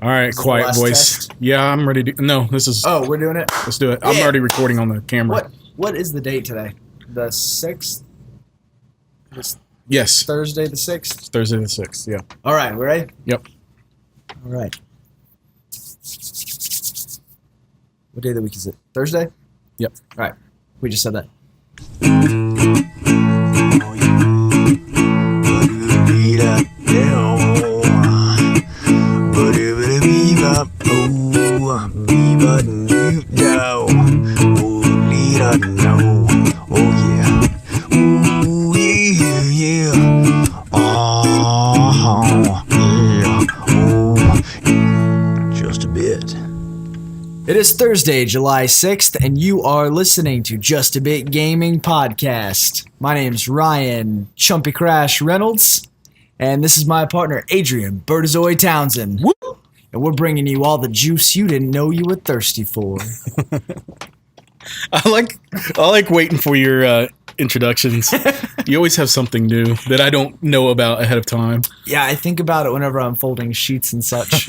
All right, quiet voice. Test? Yeah, I'm ready to... No, this is... Oh, we're doing it? Let's do it. Yeah. I'm already recording on the camera. What is the date today? The 6th? Yes. Thursday the 6th? It's Thursday the 6th, yeah. All right, we ready? Yep. All right. What day of the week is it? Thursday? Yep. All right. We just said that. It is Thursday, July 6th, and you are listening to Just a Bit Gaming Podcast. My name's Ryan Chumpy Crash Reynolds, and this is my partner, Adrian Bertazoy Townsend. Woo! And we're bringing you all the juice you didn't know you were thirsty for. I like waiting for your introductions. You always have something new that I don't know about ahead of time. Yeah, I think about it whenever I'm folding sheets and such.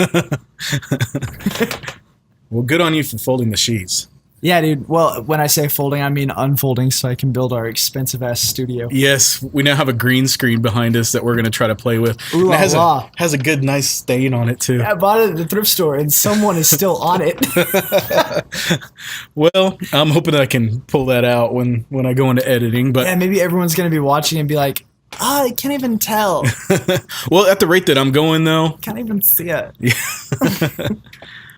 Well, good on you for folding the sheets. Yeah, dude. Well, when I say folding, I mean unfolding so I can build our expensive-ass studio. Yes, we now have a green screen behind us that we're going to try to play with. Ooh la la. Has a good, nice stain on it, too. Yeah, I bought it at the thrift store, and someone is still on it. Well, I'm hoping I can pull that out when I go into editing. But yeah, maybe everyone's going to be watching and be like, I can't even tell. Well, at the rate that I'm going, though. Can't even see it. Yeah.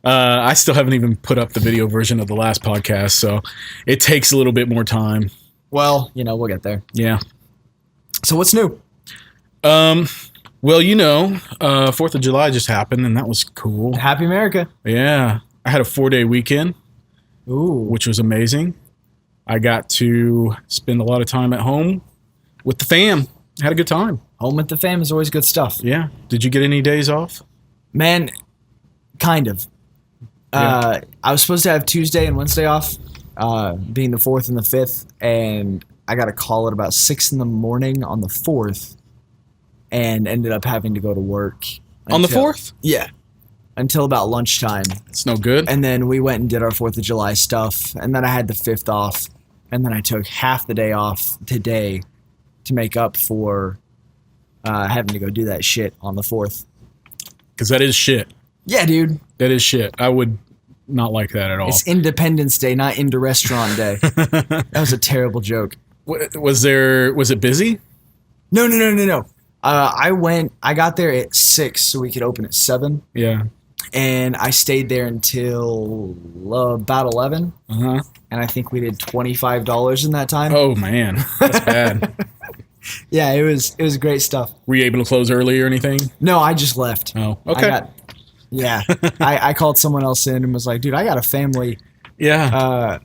I still haven't even put up the video version of the last podcast, so it takes a little bit more time. Well, we'll get there. Yeah. So what's new? Well, 4th of July just happened, and that was cool. Happy America. Yeah. I had a 4-day weekend, which was amazing. I got to spend a lot of time at home with the fam. Had a good time. Home with the fam is always good stuff. Yeah. Did you get any days off? Man, kind of. Yeah. I was supposed to have Tuesday and Wednesday off, being the 4th and the 5th, and I got a call at about 6 in the morning on the 4th, and ended up having to go to work. On the 4th? Yeah. Until about lunchtime. It's no good. And then we went and did our 4th of July stuff, and then I had the 5th off, and then I took half the day off today to make up for having to go do that shit on the 4th. Because that is shit. Yeah, dude. That is shit. I would not like that at all. It's Independence Day, not Into Restaurant Day. That was a terrible joke. Was it busy? No. I got there at 6 so we could open at 7. Yeah. And I stayed there until about 11. Uh-huh. And I think we did $25 in that time. Oh, man. That's bad. Yeah, it was great stuff. Were you able to close early or anything? No, I just left. Oh, okay. I called someone else in and was like, dude, I got a family. Yeah.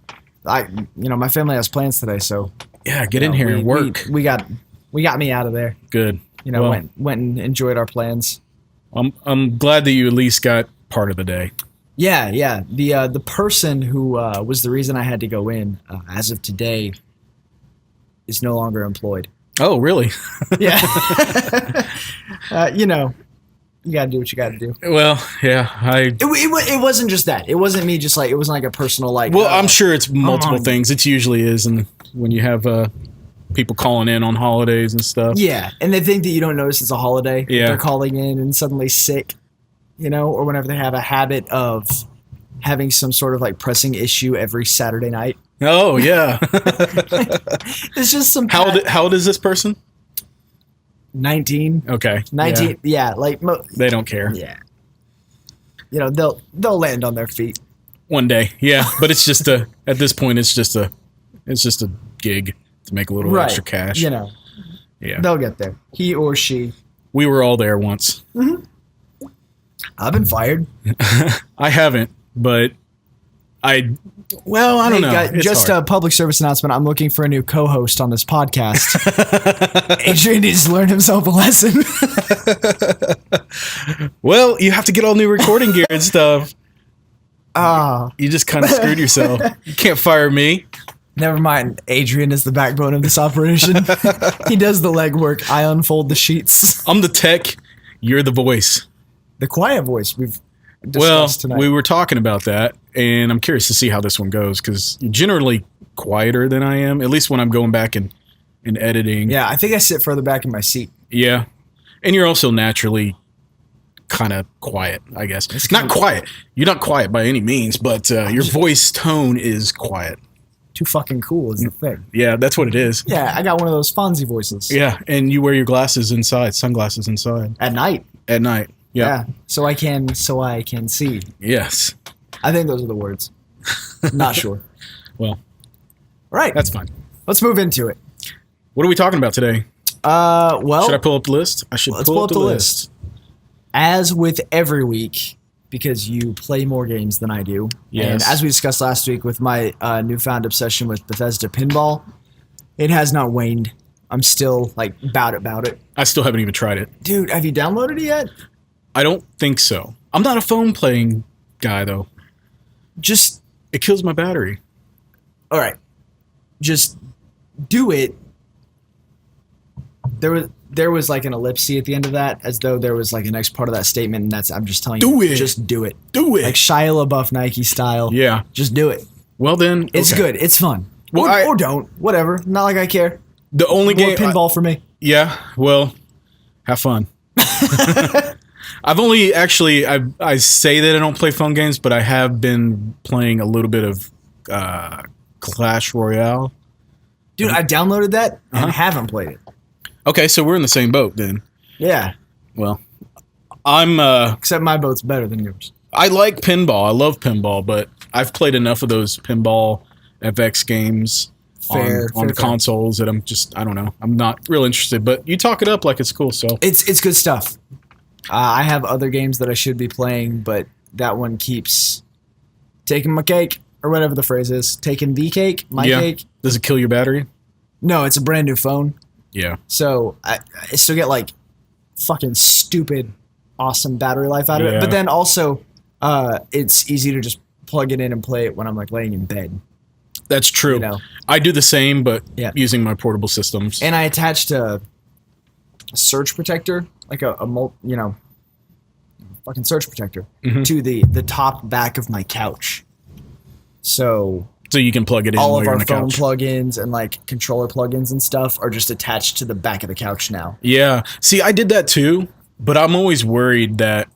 My family has plans today, so yeah, get in here and work. We got me out of there. Good. Went and enjoyed our plans. I'm glad that you at least got part of the day. Yeah. The person who was the reason I had to go in, as of today, is no longer employed. Oh, really? Yeah. You gotta do what you gotta do. Well, yeah, It wasn't just that. It wasn't me. Just like it wasn't like a personal like. Well, I'm sure it's multiple things. It usually is, and when you have people calling in on holidays and stuff. Yeah, and they think that you don't notice it's a holiday. Yeah, they're calling in and suddenly sick, or whenever they have a habit of having some sort of like pressing issue every Saturday night. Oh yeah. It's just some. How old is this person? 19. Okay. 19. Yeah, they don't care. Yeah. They'll land on their feet one day. Yeah, but it's just at this point it's just a gig to make a little extra cash. Yeah. They'll get there. He or she. We were all there once. Mm-hmm. I've been fired. I haven't, but I don't know. Just hard. A public service announcement. I'm looking for a new co-host on this podcast. Adrian needs to learn himself a lesson. Well, you have to get all new recording gear and stuff. You just kind of screwed yourself. You can't fire me. Never mind. Adrian is the backbone of this operation. He does the legwork. I unfold the sheets. I'm the tech. You're the voice. The quiet voice. discuss tonight? We were talking about that, and I'm curious to see how this one goes because you're generally quieter than I am, at least when I'm going back and editing. Yeah, I think I sit further back in my seat. Yeah. And you're also naturally kind of quiet, I guess. It's not quiet. You're not quiet by any means, but your voice tone is quiet. Too fucking cool is the thing. Yeah, that's what it is. Yeah, I got one of those Fonzie voices. Yeah, and you wear your glasses inside, sunglasses inside. At night. At night. Yeah. So I can see. Yes. I think those are the words. Not sure. Well. All right. That's fine. Let's move into it. What are we talking about today? Well, should I pull up the list? I should pull up the list. As with every week, because you play more games than I do. Yes. And as we discussed last week with my newfound obsession with Bethesda Pinball, it has not waned. I'm still about it. I still haven't even tried it. Dude, have you downloaded it yet? I don't think so. I'm not a phone playing guy though. Just it kills my battery. All right. Just do it. There was like an ellipsis at the end of that, as though there was like a next part of that statement, and I'm just telling you. Do it. Just do it. Do it. Like Shia LaBeouf Nike style. Yeah. Just do it. Well then, it's good. It's fun. Well, or don't. Whatever. Not like I care. The only More game pinball for me. Yeah. Well, have fun. I've only actually I say that I don't play phone games, but I have been playing a little bit of Clash Royale. Dude, I downloaded that and haven't played it. Okay, so we're in the same boat then. Yeah. Well, I'm except my boat's better than yours. I like pinball. I love pinball, but I've played enough of those pinball FX games on the consoles that I don't know. I'm not real interested, but you talk it up like it's cool, so. It's good stuff. I have other games that I should be playing, but that one keeps taking my cake, or whatever the phrase is. Taking the cake, my cake. Does it kill your battery? No, it's a brand new phone. Yeah. So I still get like fucking stupid, awesome battery life out of it. But then also, it's easy to just plug it in and play it when I'm like laying in bed. That's true. You know? I do the same, but using my portable systems. And I attached a surge protector, like a fucking surge protector, to the top back of my couch. So you can plug it in all while of you're our on the phone couch. plugins and like controller plugins and stuff are just attached to the back of the couch now. Yeah. See, I did that too, but I'm always worried that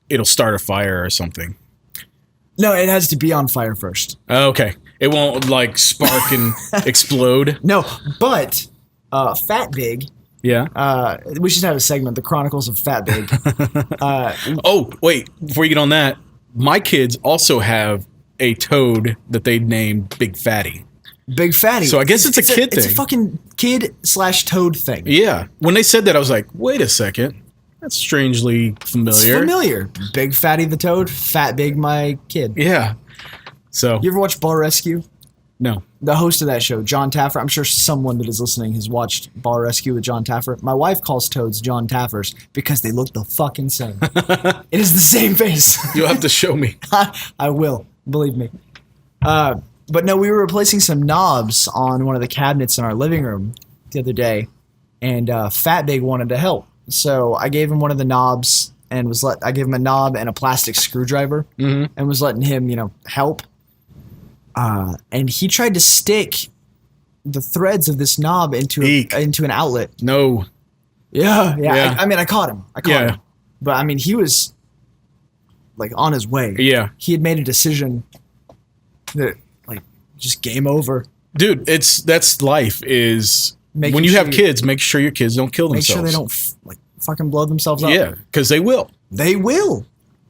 it'll start a fire or something. No, it has to be on fire first. Okay. It won't like spark and explode. No, but Fat Big. Yeah. We should have a segment, The Chronicles of Fat Big. Oh, wait. Before you get on that, my kids also have a toad that they named Big Fatty. Big Fatty. So I guess it's a kid thing. It's a fucking kid/toad thing. Yeah. When they said that, I was like, wait a second. That's strangely familiar. It's familiar. Big Fatty the Toad, Fat Big my kid. Yeah. So. You ever watch Bar Rescue? No. The host of that show, John Taffer. I'm sure someone that is listening has watched Bar Rescue with John Taffer. My wife calls toads John Taffers because they look the fucking same. It is the same face. You'll have to show me. I will. Believe me. But no, we were replacing some knobs on one of the cabinets in our living room the other day, and Fat Big wanted to help. So I gave him one of the knobs and I gave him a knob and a plastic screwdriver and was letting him, help. And he tried to stick the threads of this knob into an outlet. No. Yeah. I caught him. Him. But he was like on his way. Yeah. He had made a decision that just game over. Dude, that's life is when you have kids, make sure your kids don't kill themselves. Make sure they don't fucking blow themselves up. Yeah, because they will. They will.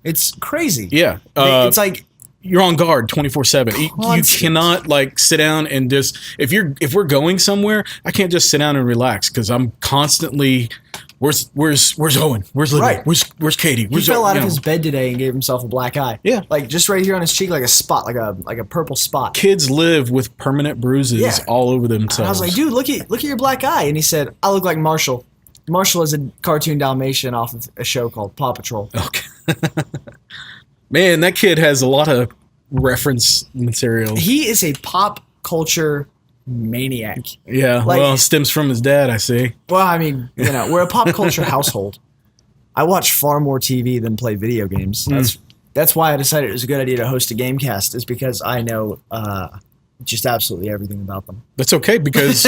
It's crazy. Yeah. It's like you're on guard 24/7. You cannot sit down and just if we're going somewhere, I can't just sit down and relax because I'm constantly where's Owen? Where's Libby? Right. Where's Katie? He fell out of his bed today and gave himself a black eye. Yeah. Like just right here on his cheek, like a spot, like a purple spot. Kids live with permanent bruises all over themselves. And I was like, dude, look at your black eye. And he said, I look like Marshall. Marshall is a cartoon Dalmatian off of a show called Paw Patrol. Okay. Man, that kid has a lot of reference material. He is a pop culture maniac. Yeah, well, stems from his dad, I see. Well, we're a pop culture household. I watch far more TV than play video games. That's why I decided it was a good idea to host a Gamecast, is because I know just absolutely everything about them. That's okay, because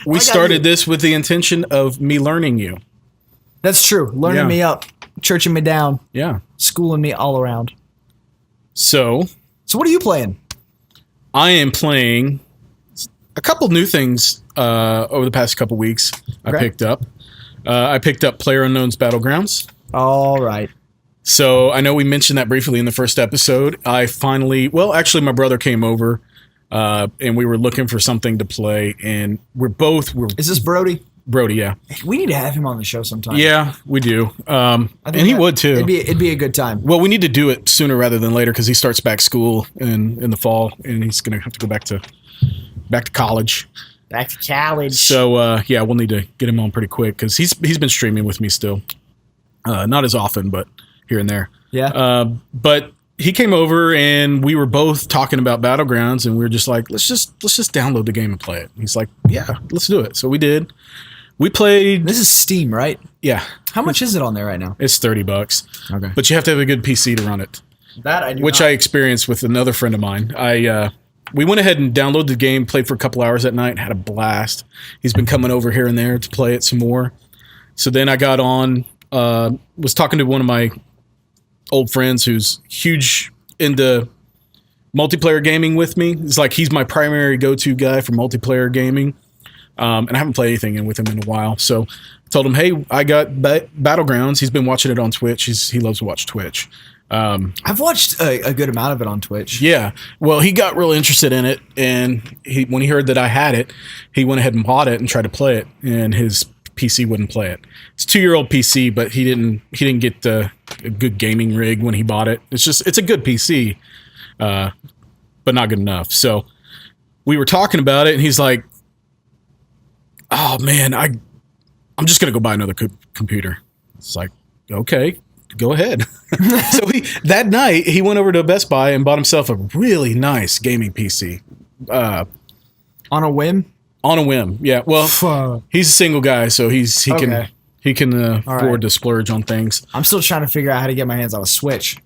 we started this with the intention of me learning you. That's true. Learning me up, churching me down, schooling me all around. So what are you playing? I am playing a couple new things over the past couple weeks. I picked up Playerunknown's Battlegrounds. All right. So I know we mentioned that briefly in the first episode. Actually, my brother came over, and we were looking for something to play, and we're. Is this Brody? Brody, yeah. We need to have him on the show sometime. Yeah, we do. And he would too. It'd be a good time. Well, we need to do it sooner rather than later, because he starts back school in the fall, and he's going to have to go back to college. Back to college. So we'll need to get him on pretty quick, because he's been streaming with me still, not as often, but here and there. Yeah. But he came over, and we were both talking about Battlegrounds, and we were just like, let's just download the game and play it. And he's like, yeah, let's do it. So we did. We played. This is Steam, right? Yeah. How much is it on there right now? It's $30. Okay. But you have to have a good PC to run it. That I do. Which I experienced with another friend of mine. We went ahead and downloaded the game, played for a couple hours at night, had a blast. He's been coming over here and there to play it some more. So then I got on, was talking to one of my old friends who's huge into multiplayer gaming with me. It's like he's my primary go-to guy for multiplayer gaming. And I haven't played anything with him in a while. So I told him, hey, I got Battlegrounds. He's been watching it on Twitch. He loves to watch Twitch. I've watched a good amount of it on Twitch. Yeah. Well, he got real interested in it. And when he heard that I had it, he went ahead and bought it and tried to play it. And his PC wouldn't play it. It's a 2-year-old PC, but he didn't get a good gaming rig when he bought it. It's a good PC, but not good enough. So we were talking about it, and he's like, oh man, I'm just gonna go buy another computer. It's like, okay, go ahead. So that night he went over to Best Buy and bought himself a really nice gaming PC. On a whim? On a whim, yeah. Well, he's a single guy, so he can afford to splurge on things. I'm still trying to figure out how to get my hands on a Switch.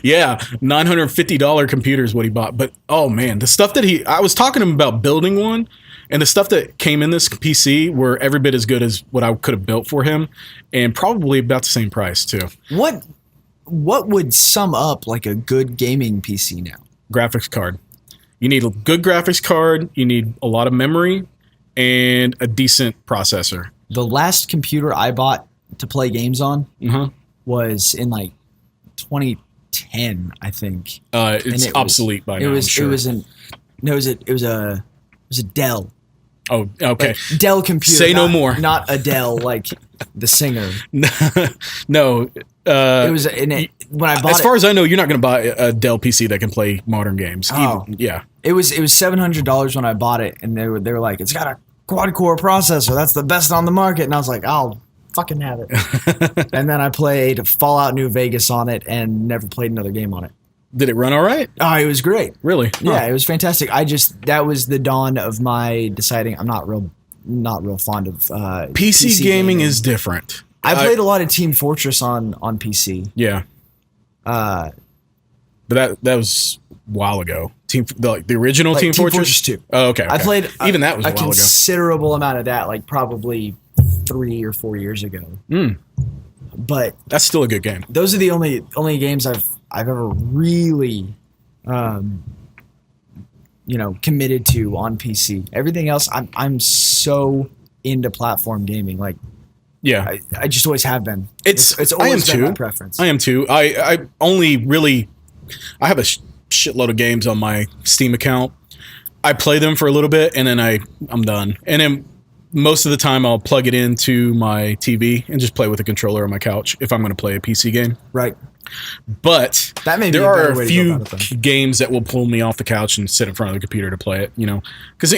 Yeah, $950 computer is what he bought. But oh man, the stuff that I was talking to him about building one. And the stuff that came in this PC were every bit as good as what I could have built for him, and probably about the same price too. What would sum up like a good gaming PC now? Graphics card. You need a good graphics card. You need a lot of memory and a decent processor. The last computer I bought to play games on was in like 2010, I think. It's obsolete by now. It was a Dell. Oh, okay. Like Dell computer. Say no more. Not Adele, like the singer. No. It was when I bought. As far as I know, you're not going to buy a Dell PC that can play modern games. Oh, yeah. It was $700 when I bought it, and they were like, it's got a quad core processor. That's the best on the market. And I was like, I'll fucking have it. And then I played Fallout New Vegas on it, and never played another game on it. Did it run all right? Oh, it was great. Really? Yeah, it was fantastic. That was the dawn of my deciding I'm not real fond of PC gaming is different. I played a lot of Team Fortress on PC. Yeah. But that was a while ago. The original Team Fortress 2. Oh, okay. I played even that was a while ago. Considerable amount of that, like probably 3 or 4 years ago. But that's still a good game. Those are the only games I've ever really, committed to on PC. Everything else, I'm so into platform gaming. Like, yeah, I just always have been. It's always been my preference. I am too. I only really, I have a shitload of games on my Steam account. I play them for a little bit, and then I'm done. And then most of the time, I'll plug it into my TV and just play with a controller on my couch if I'm going to play a PC game. Right. But there are a few games that will pull me off the couch and sit in front of the computer to play it, Because,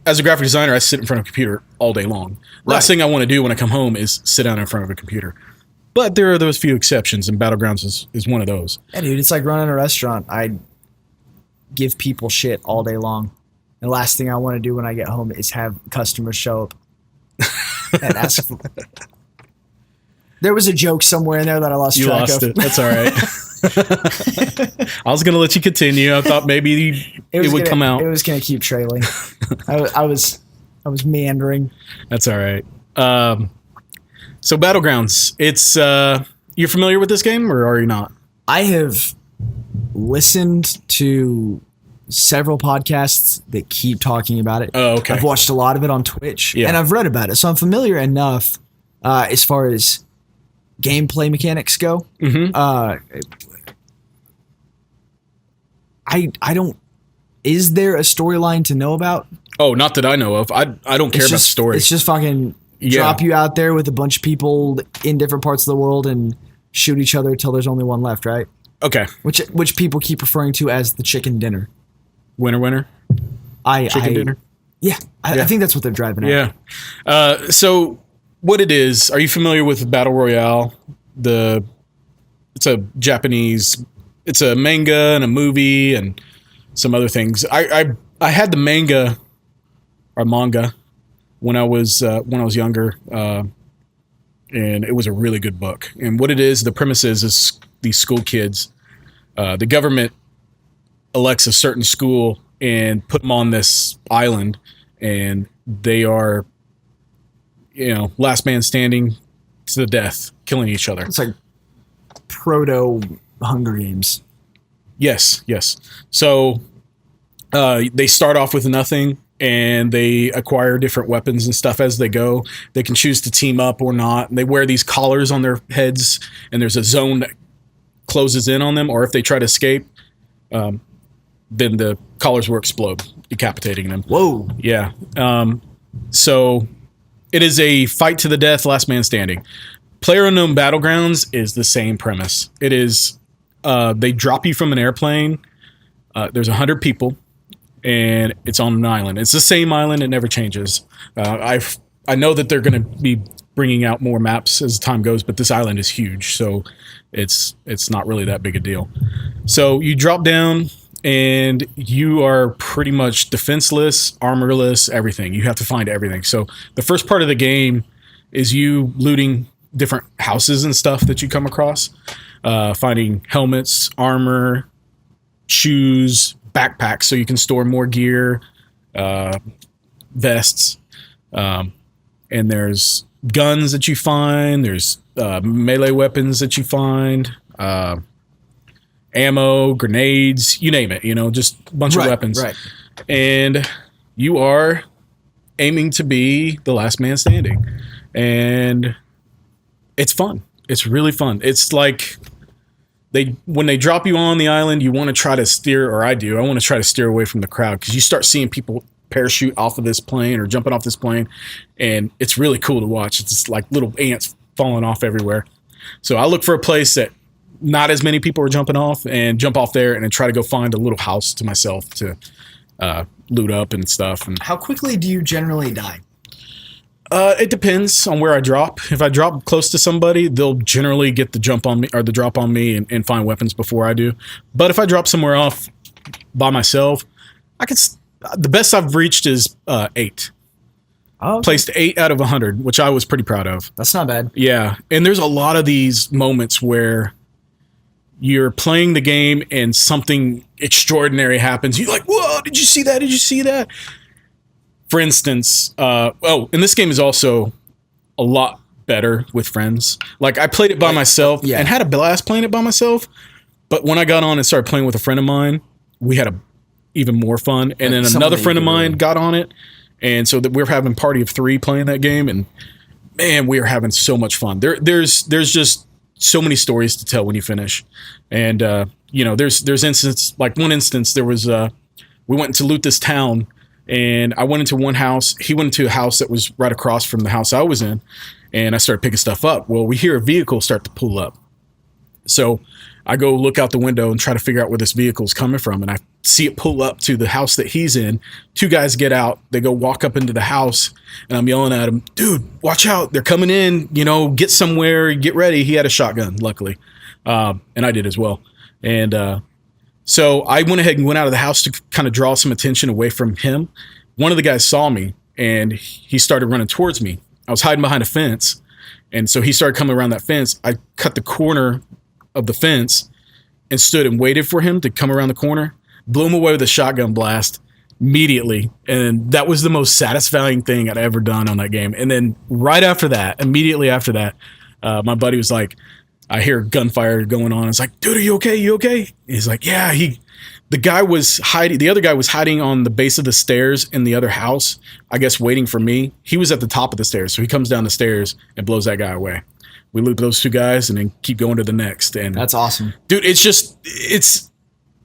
as a graphic designer, I sit in front of a computer all day long. Last thing I want to do when I come home is sit down in front of a computer. But there are those few exceptions, and Battlegrounds is one of those. Yeah, dude, it's like running a restaurant. I give people shit all day long. The last thing I want to do when I get home is have customers show up and ask for There was a joke somewhere in there that I lost You track lost of. it. That's all right. I was going to let you continue. I thought maybe it would come out. It was going to keep trailing. I was meandering. That's all right. So Battlegrounds, it's you're familiar with this game or are you not? I have listened to several podcasts that keep talking about it. Oh, okay. I've watched a lot of it on Twitch, Yeah. and I've read about it, so I'm familiar enough as far as gameplay mechanics go. Mm-hmm. I don't. Is there a storyline to know about? Oh, not that I know of. I don't care about the story. It's just fucking drop you out there with a bunch of people in different parts of the world and shoot each other till there's only one left, right? Okay. Which people keep referring to as the chicken dinner. Winner. Chicken dinner. Yeah, I think that's what they're driving at. Yeah. So what it is, are you familiar with Battle Royale? It's a Japanese, it's a manga and a movie and some other things. I had the manga when I was younger, and it was a really good book. And what it is, the premise is these school kids, the government elects a certain school and put them on this island, and they are, last man standing to the death, killing each other. It's like proto Hunger Games. Yes. So they start off with nothing, and they acquire different weapons and stuff as they go. They can choose to team up or not. And they wear these collars on their heads, and there's a zone that closes in on them, or if they try to escape, then the collars will explode, decapitating them. Whoa. Yeah. So it is a fight to the death, last man standing. Playerunknown Battlegrounds is the same premise. It is, they drop you from an airplane. There's 100 people, and it's on an island. It's the same island. It never changes. I know that they're going to be bringing out more maps as time goes, but this island is huge, so it's not really that big a deal. So you drop down, and you are pretty much defenseless, armorless, everything. You have to find everything. So the first part of the game is you looting different houses and stuff that you come across, finding helmets, armor, shoes, backpacks so you can store more gear, vests, and there's guns that you find, there's melee weapons that you find, ammo, grenades, you name it, just a bunch of weapons. Right. And you are aiming to be the last man standing. And it's fun. It's really fun. It's like when they drop you on the island, you want to try to steer, or I do, I want to try to steer away from the crowd, because you start seeing people parachute off of this plane or jumping off this plane, and it's really cool to watch. It's just like little ants falling off everywhere. So I look for a place that not as many people are jumping off, and jump off there and then try to go find a little house to myself to loot up and stuff. And how quickly do you generally die? It depends on where I drop. If I drop close to somebody, they'll generally get the jump on me or the drop on me and find weapons before I do. But if I drop somewhere off by myself, the best I've reached is 8. Oh, okay. Placed 8 out of 100, which I was pretty proud of. That's not bad. Yeah, and there's a lot of these moments where you're playing the game and something extraordinary happens. You're like, whoa, did you see that? Did you see that? For instance, and this game is also a lot better with friends. Like, I played it by myself and had a blast playing it by myself. But when I got on and started playing with a friend of mine, we had even more fun. And then another friend of mine got on it. And so that we're having a party of 3 playing that game. And man, we are having so much fun. There's just so many stories to tell when you finish. And, there's instance, like one instance, there was, we went to loot this town, and I went into one house. He went into a house that was right across from the house I was in, and I started picking stuff up. Well, we hear a vehicle start to pull up. So I go look out the window and try to figure out where this vehicle is coming from, and I see it pull up to the house that he's in. 2 guys get out. They go walk up into the house, and I'm yelling at him, dude, watch out. They're coming in, get somewhere, get ready. He had a shotgun, luckily, and I did as well. And so I went ahead and went out of the house to kind of draw some attention away from him. One of the guys saw me, and he started running towards me. I was hiding behind a fence, And so he started coming around that fence. I cut the corner of the fence and stood and waited for him to come around the corner, blew him away with a shotgun blast immediately. And that was the most satisfying thing I'd ever done on that game. And then right after that, immediately after that, my buddy was like, I hear gunfire going on. It's like, dude, are you okay? You okay? And he's like, yeah, the guy was hiding. The other guy was hiding on the base of the stairs in the other house, I guess, waiting for me. He was at the top of the stairs. So he comes down the stairs and blows that guy away. We loop those two guys and then keep going to the next. And that's awesome. Dude,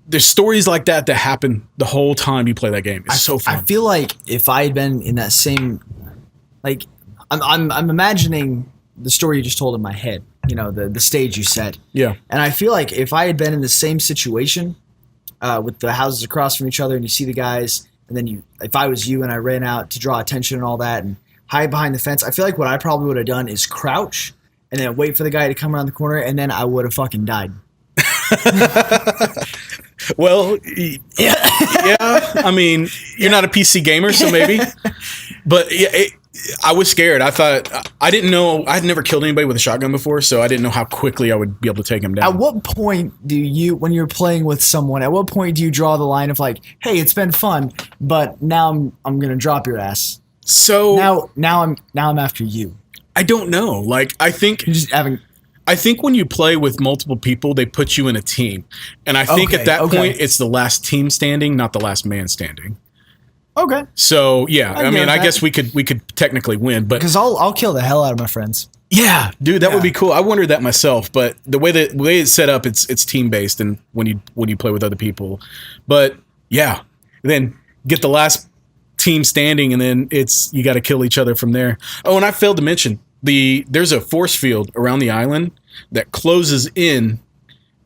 there's stories like that happen the whole time you play that game. It's so fun. I feel like if I had been in that same, like, I'm imagining the story you just told in my head, the stage you set. Yeah. And I feel like if I had been in the same situation with the houses across from each other and you see the guys, and then if I was you and I ran out to draw attention and all that and hide behind the fence, I feel like what I probably would have done is crouch and then wait for the guy to come around the corner, and then I would have fucking died. Well, yeah. I mean, you're not a PC gamer, so maybe. But I was scared. I thought I didn't know. I'd never killed anybody with a shotgun before, so I didn't know how quickly I would be able to take him down. At what point when you're playing with someone, at what point do you draw the line of like, hey, it's been fun, but now I'm gonna drop your ass? So now I'm after you. I don't know. Like, I think when you play with multiple people, they put you in a team. And I think at that point, it's the last team standing, not the last man standing. Okay. So, yeah. I mean, I guess we could technically win. But because I'll kill the hell out of my friends. Yeah, dude, that would be cool. I wondered that myself. But the way it's set up, it's team-based and when you play with other people. But, yeah. Then get the last team standing, and then you got to kill each other from there. Oh, and I failed to mention, there's a force field around the island that closes in,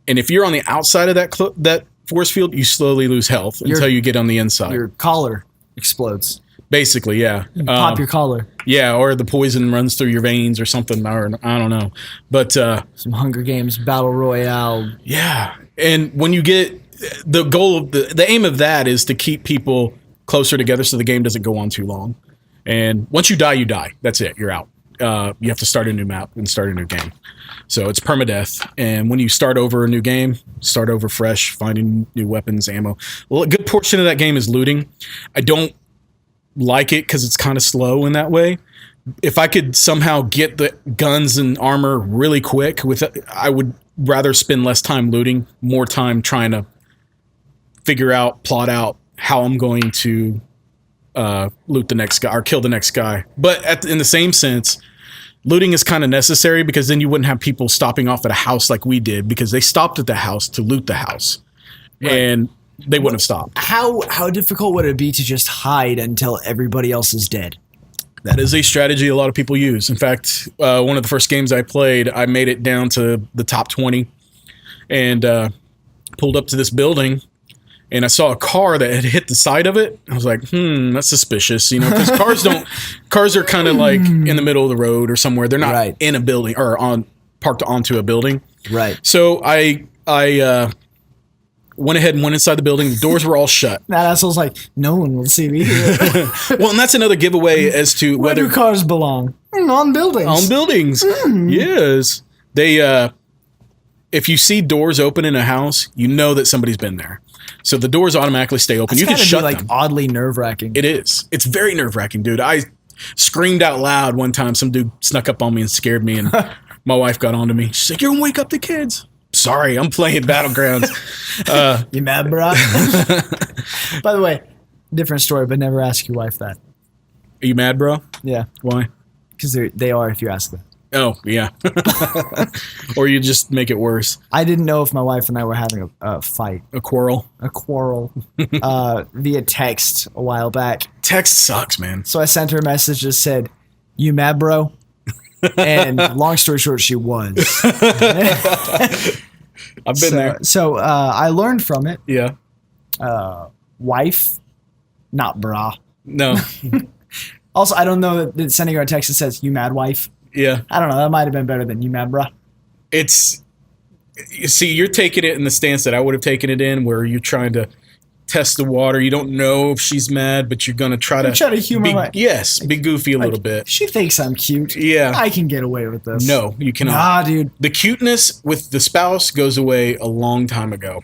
and if you're on the outside of that force field, you slowly lose health until you get on the inside. Your collar explodes. Basically, yeah. You pop your collar. Yeah, or the poison runs through your veins or something, or I don't know. But some Hunger Games Battle Royale. Yeah, and when you get the goal, the aim of that is to keep people closer together so the game doesn't go on too long. And once you die, you die. That's it. You're out. You have to start a new map and start a new game. So it's permadeath. And when you start over a new game, start over fresh, finding new weapons, ammo. Well, a good portion of that game is looting. I don't like it because it's kind of slow in that way. If I could somehow get the guns and armor really quick, I would rather spend less time looting, more time trying to plot out how I'm going to loot the next guy or kill the next guy. But in the same sense, looting is kind of necessary because then you wouldn't have people stopping off at a house like we did because they stopped at the house to loot the house. Right. And they wouldn't have stopped. How difficult would it be to just hide until everybody else is dead? That is a strategy a lot of people use. In fact, one of the first games I played, I made it down to the top 20 and pulled up to this building. And I saw a car that had hit the side of it. I was like, that's suspicious, because cars are kind of like in the middle of the road or somewhere. They're not in a building or parked onto a building. Right. So I went ahead and went inside the building. The doors were all shut. That asshole's like, no one will see me here. Well, and that's another giveaway as to whether do cars belong? On buildings. On buildings. Yes. They, if you see doors open in a house, you know that somebody's been there. So the doors automatically stay open. That's you can shut them. Oddly nerve-wracking. It is. It's very nerve-wracking, dude. I screamed out loud one time. Some dude snuck up on me and scared me, and my wife got onto me. She's like, "You're gonna wake up the kids." Sorry, I'm playing Battlegrounds. You mad, bro? By the way, different story, but never ask your wife that. Are you mad, bro? Yeah. Why? Because they are if you ask them. Oh, yeah. Or you just make it worse. I didn't know if my wife and I were having a fight. A quarrel. Via text a while back. Text sucks, man. So I sent her a message that said, "You mad, bro?" And long story short, she was. I've been there. So I learned from it. Yeah. Wife, not bra. No. Also, I don't know that sending her a text that says, "You mad, wife?" Yeah. I don't know. That might have been better than "You mad, bra?" You see, you're taking it in the stance that I would have taken it in, where you're trying to test the water. You don't know if she's mad, but you're gonna try to humor be goofy a little bit. She thinks I'm cute. Yeah, I can get away with this. No, you cannot. Nah, dude. The cuteness with the spouse goes away a long time ago.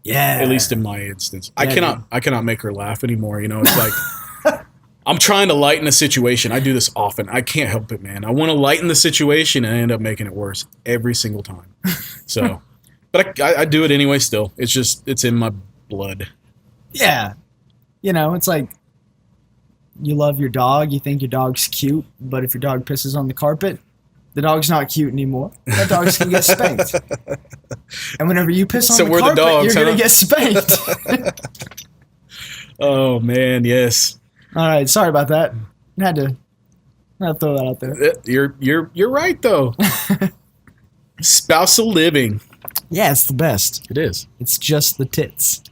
Yeah. At least in my instance, I cannot make her laugh anymore. You know, it's like I'm trying to lighten a situation. I do this often. I can't help it, man. I want to lighten the situation and I end up making it worse every single time. So, but I do it anyway. Still, it's in my blood. Yeah. You know, it's like you love your dog. You think your dog's cute, but if your dog pisses on the carpet, the dog's not cute anymore. That dog's going to get spanked. And whenever you piss on the carpet, you're going to get spanked. Oh, man, yes. All right, sorry about that. Had to throw that out there. You're right, though. Spousal living. Yeah, it's the best. It is. It's just the tits.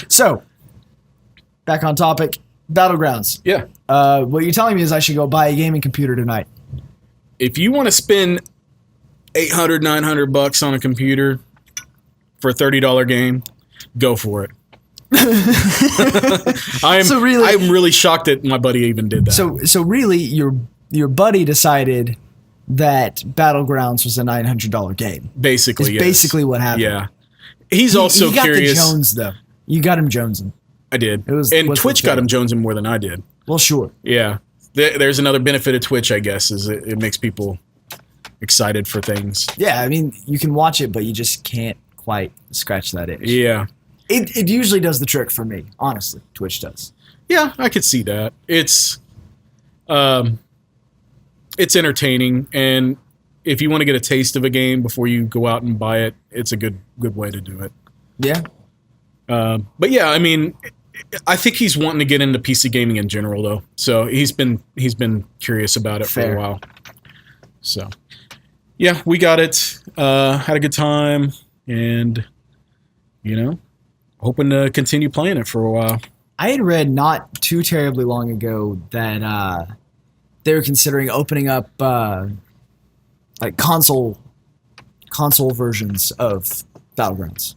So, back on topic, Battlegrounds. Yeah. What you're telling me is I should go buy a gaming computer tonight. If you want to spend $800, $900 on a computer for a $30 game, go for it. I'm really shocked that my buddy even did that. So really, your buddy decided that Battlegrounds was a $900 game. Basically, yes. Basically what happened. Yeah. He got curious. The Jones though. You got him jonesing. I did. And Twitch got him jonesing more than I did. Well, sure. Yeah. There's another benefit of Twitch, I guess, is it makes people excited for things. Yeah, I mean, you can watch it, but you just can't quite scratch that itch. Yeah. It usually does the trick for me, honestly. Twitch does. Yeah, I could see that. It's entertaining, and if you want to get a taste of a game before you go out and buy it, it's a good way to do it. Yeah. But yeah, I mean, I think he's wanting to get into PC gaming in general, though. So he's been curious about it for a while. So yeah, we got it. Had a good time, and hoping to continue playing it for a while. I had read not too terribly long ago that they were considering opening up like console versions of Battlegrounds.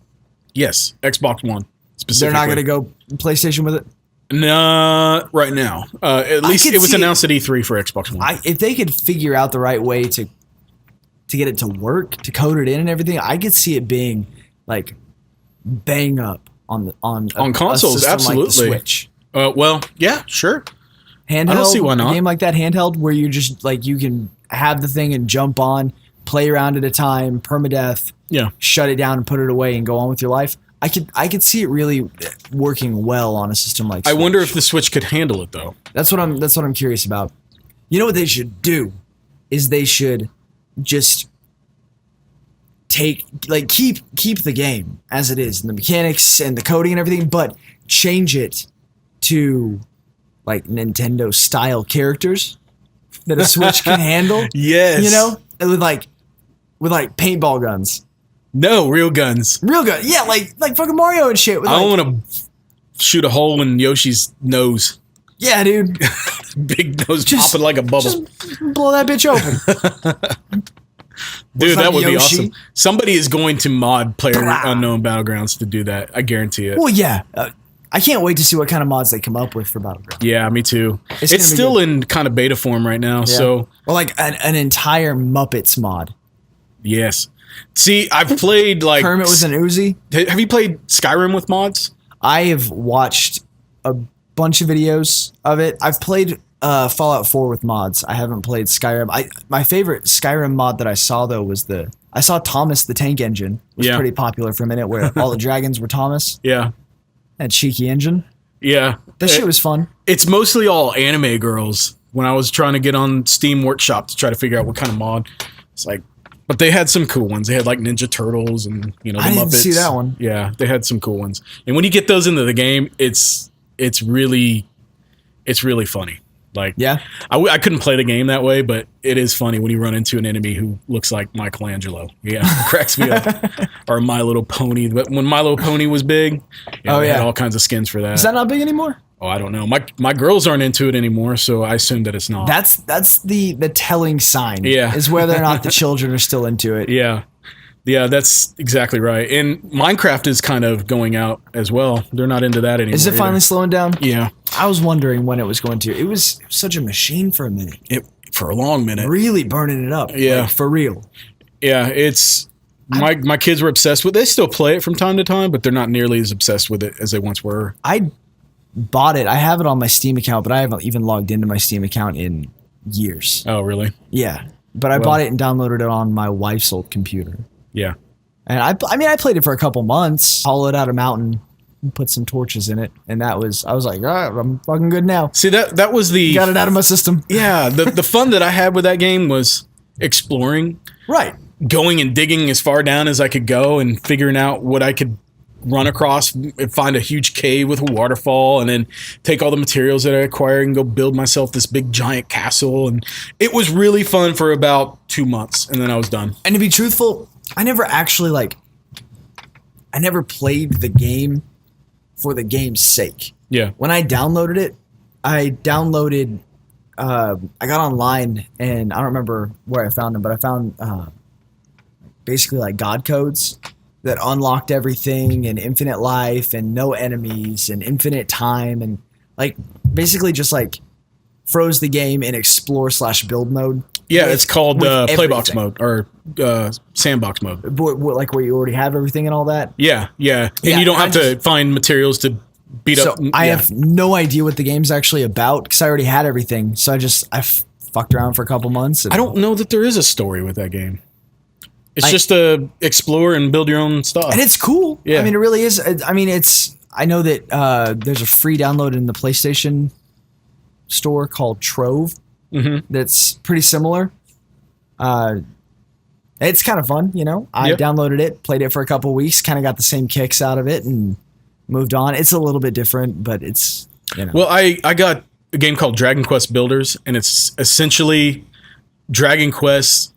Yes, Xbox One specifically. They're not going to go PlayStation with it? No, right now. At least it was announced at E3 for Xbox One. If they could figure out the right way to get it to work, to code it in and everything, I could see it being like bang up on consoles, absolutely. Like the Switch. Well, yeah, sure. Handheld, I don't see why not. A game like that, handheld, where you just like you can have the thing and jump on, play around at a time, permadeath, shut it down and put it away and go on with your life. I could see it really working well on a system like Switch. I wonder if the Switch could handle it though. That's what I'm curious about. You know what they should do is they should just keep the game as it is and the mechanics and the coding and everything, but change it to like Nintendo style characters that a Switch can handle. Yes. With like paintball guns. No, real guns. Real guns. Yeah, like fucking Mario and shit. I want to shoot a hole in Yoshi's nose. Yeah, dude. Big nose popping like a bubble. Just blow that bitch open. Dude, that would be awesome. Somebody is going to mod PlayerUnknown Battlegrounds to do that. I guarantee it. Well, yeah. I can't wait to see what kind of mods they come up with for Battlegrounds. Yeah, me too. It's still in kind of beta form right now. Yeah. So, or like an entire Muppets mod. Yes. See, I've played like Kermit with an Uzi. Have you played Skyrim with mods? I have watched a bunch of videos of it. I've played Fallout 4 with mods. I haven't played Skyrim. My favorite Skyrim mod that I saw though was I saw Thomas the Tank Engine. It was pretty popular for a minute, where all the dragons were Thomas. Yeah. That cheeky engine. Yeah. That shit was fun. It's mostly all anime girls. When I was trying to get on Steam Workshop to try to figure out what kind of mod, it's like, but they had some cool ones. They had like Ninja Turtles and the Muppets. I didn't see that one. Yeah, they had some cool ones. And when you get those into the game, it's really funny. Like, yeah, I couldn't play the game that way, but it is funny when you run into an enemy who looks like Michelangelo. Yeah, it cracks me up. Or My Little Pony. But when My Little Pony was big, they had all kinds of skins for that. Is that not big anymore? Oh, I don't know. My girls aren't into it anymore, so I assume that it's not. That's the telling sign. Yeah. Is whether or not the children are still into it. Yeah. Yeah, that's exactly right. And Minecraft is kind of going out as well. They're not into that anymore. Is it finally either. slowing down? Yeah. I was wondering when it was going to. It was such a machine for a minute. For a long minute. Really burning it up. Yeah. Like, for real. Yeah, it's my kids were obsessed with it. They still play it from time to time, but they're not nearly as obsessed with it as they once were. I bought it. I have it on my Steam account, but I haven't even logged into my Steam account in years. Oh, really? Yeah. But I bought it and downloaded it on my wife's old computer. Yeah. And I played it for a couple months, hollowed out a mountain, and put some torches in it, and I was like, all right, I'm fucking good now. See, that was the... Got it out of my system. Yeah, the fun that I had with that game was exploring. Right. Going and digging as far down as I could go and figuring out what I could run across and find a huge cave with a waterfall and then take all the materials that I acquired and go build myself this big giant castle. And it was really fun for about 2 months, and then I was done. And to be truthful, I never played the game for the game's sake. Yeah. When I downloaded it, I got online, and I don't remember where I found them, but I found basically like God codes that unlocked everything and infinite life and no enemies and infinite time and like basically just like froze the game in explore/build mode. Yeah, it's called Playbox everything. mode or Sandbox mode. Like where you already have everything and all that. Yeah. And you don't have to find materials to beat up. So I have no idea what the game's actually about because I already had everything. So I fucked around for a couple months. I don't know that there is a story with that game. It's just to explore and build your own stuff. And it's cool. Yeah. I mean, it really is. I know that there's a free download in the PlayStation store called Trove. Mm-hmm. That's pretty similar. It's kind of fun, you know. I downloaded it, played it for a couple weeks, kind of got the same kicks out of it, and moved on. It's a little bit different, but it's, you know. Well, I got a game called Dragon Quest Builders, and it's essentially Dragon Quest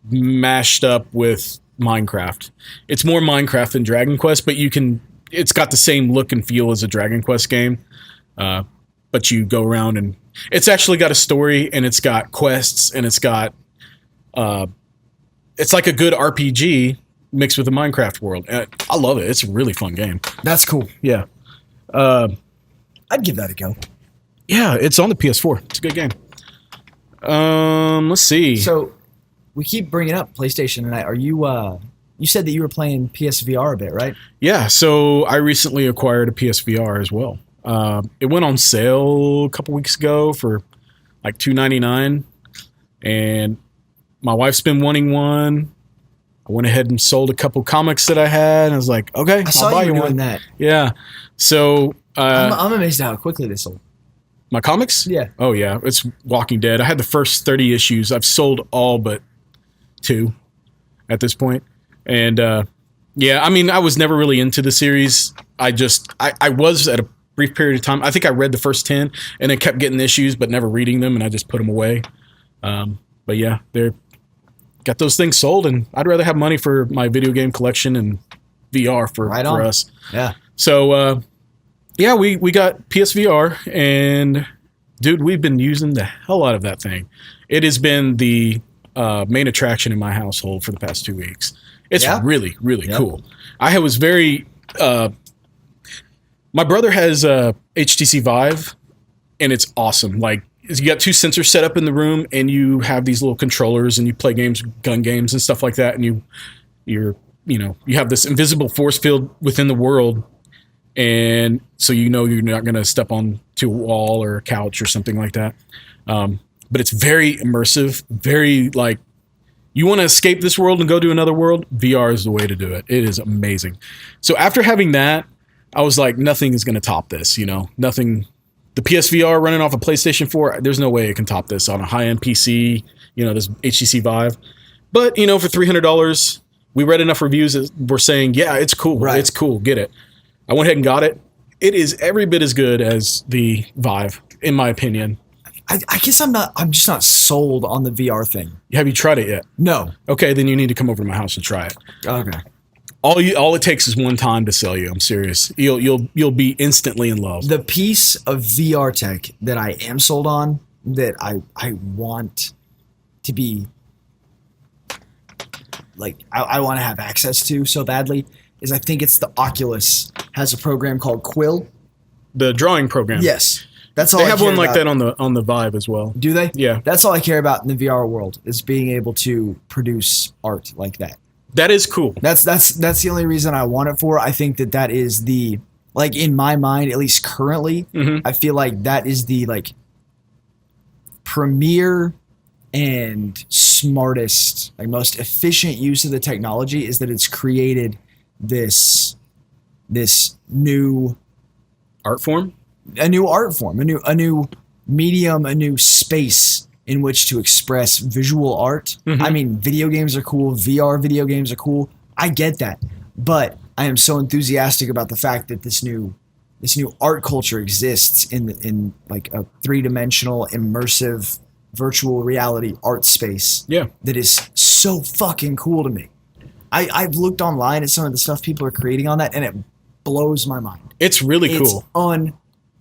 mashed up with Minecraft. It's more Minecraft than Dragon Quest, but it's got the same look and feel as a Dragon Quest game. But you go around and it's actually got a story, and it's got quests, and it's got it's like a good RPG mixed with a Minecraft world. I love it. It's a really fun game. That's cool. Yeah. I'd give that a go. Yeah, it's on the PS4. It's a good game. Let's see. So we keep bringing up PlayStation, and are you? You said that you were playing PSVR a bit, right? Yeah. So I recently acquired a PSVR as well. It went on sale a couple weeks ago for like $299, and my wife's been wanting one. I went ahead and sold a couple comics that I had, and I was like, okay, I'll buy you one. That. Yeah. So I'm amazed at how quickly they sold. My comics? Yeah. Oh yeah, it's Walking Dead. I had the first 30 issues. I've sold all but 2 at this point. And yeah, I mean, I was never really into the series. I was at a brief period of time. I think I read the first 10 and then kept getting issues but never reading them, and I just put them away. But yeah, they're got those things sold, and I'd rather have money for my video game collection and VR for us. Yeah. So yeah, we got PSVR, and dude, we've been using the hell out of that thing. It has been the main attraction in my household for the past 2 weeks. It's really, really cool. I was very... my brother has a HTC Vive, and it's awesome. Like, you got 2 sensors set up in the room, and you have these little controllers, and you play games, gun games and stuff like that, and you have this invisible force field within the world, and so you're not going to step onto a wall or a couch or something like that. But it's very immersive, very like, you want to escape this world and go to another world? VR is the way to do it. It is amazing. So after having that, I was like, nothing is going to top this, nothing. The PSVR running off a PlayStation 4, there's no way it can top this on a high-end PC, this HTC Vive. But, for $300, we read enough reviews that were saying, yeah, it's cool. Right. It's cool. Get it. I went ahead and got it. It is every bit as good as the Vive, in my opinion. I guess I'm just not sold on the VR thing. Have you tried it yet? No. Okay, then you need to come over to my house and try it. Okay. All it takes is one time to sell you. I'm serious. You'll be instantly in love. The piece of VR tech that I am sold on, that I want to be I want to have access to so badly is I think it's the Oculus has a program called Quill. The drawing program. Yes. That's all They I have care one like about. that on the Vive as well. Do they? Yeah. That's all I care about in the VR world is being able to produce art like that. That is cool. That's the only reason I want it for. I think that is the, like, in my mind, at least currently, I feel like that is the, like, premier and smartest, like, most efficient use of the technology is that it's created this new Art form? a new art form, a new medium, a new space in which to express visual art. I mean, video games are cool, VR video games are cool. I get that. But I am so enthusiastic about the fact that this new art culture exists in like a three-dimensional immersive virtual reality art space. Yeah. That is so fucking cool to me. I've looked online at some of the stuff people are creating on that and it blows my mind. It's really cool. It's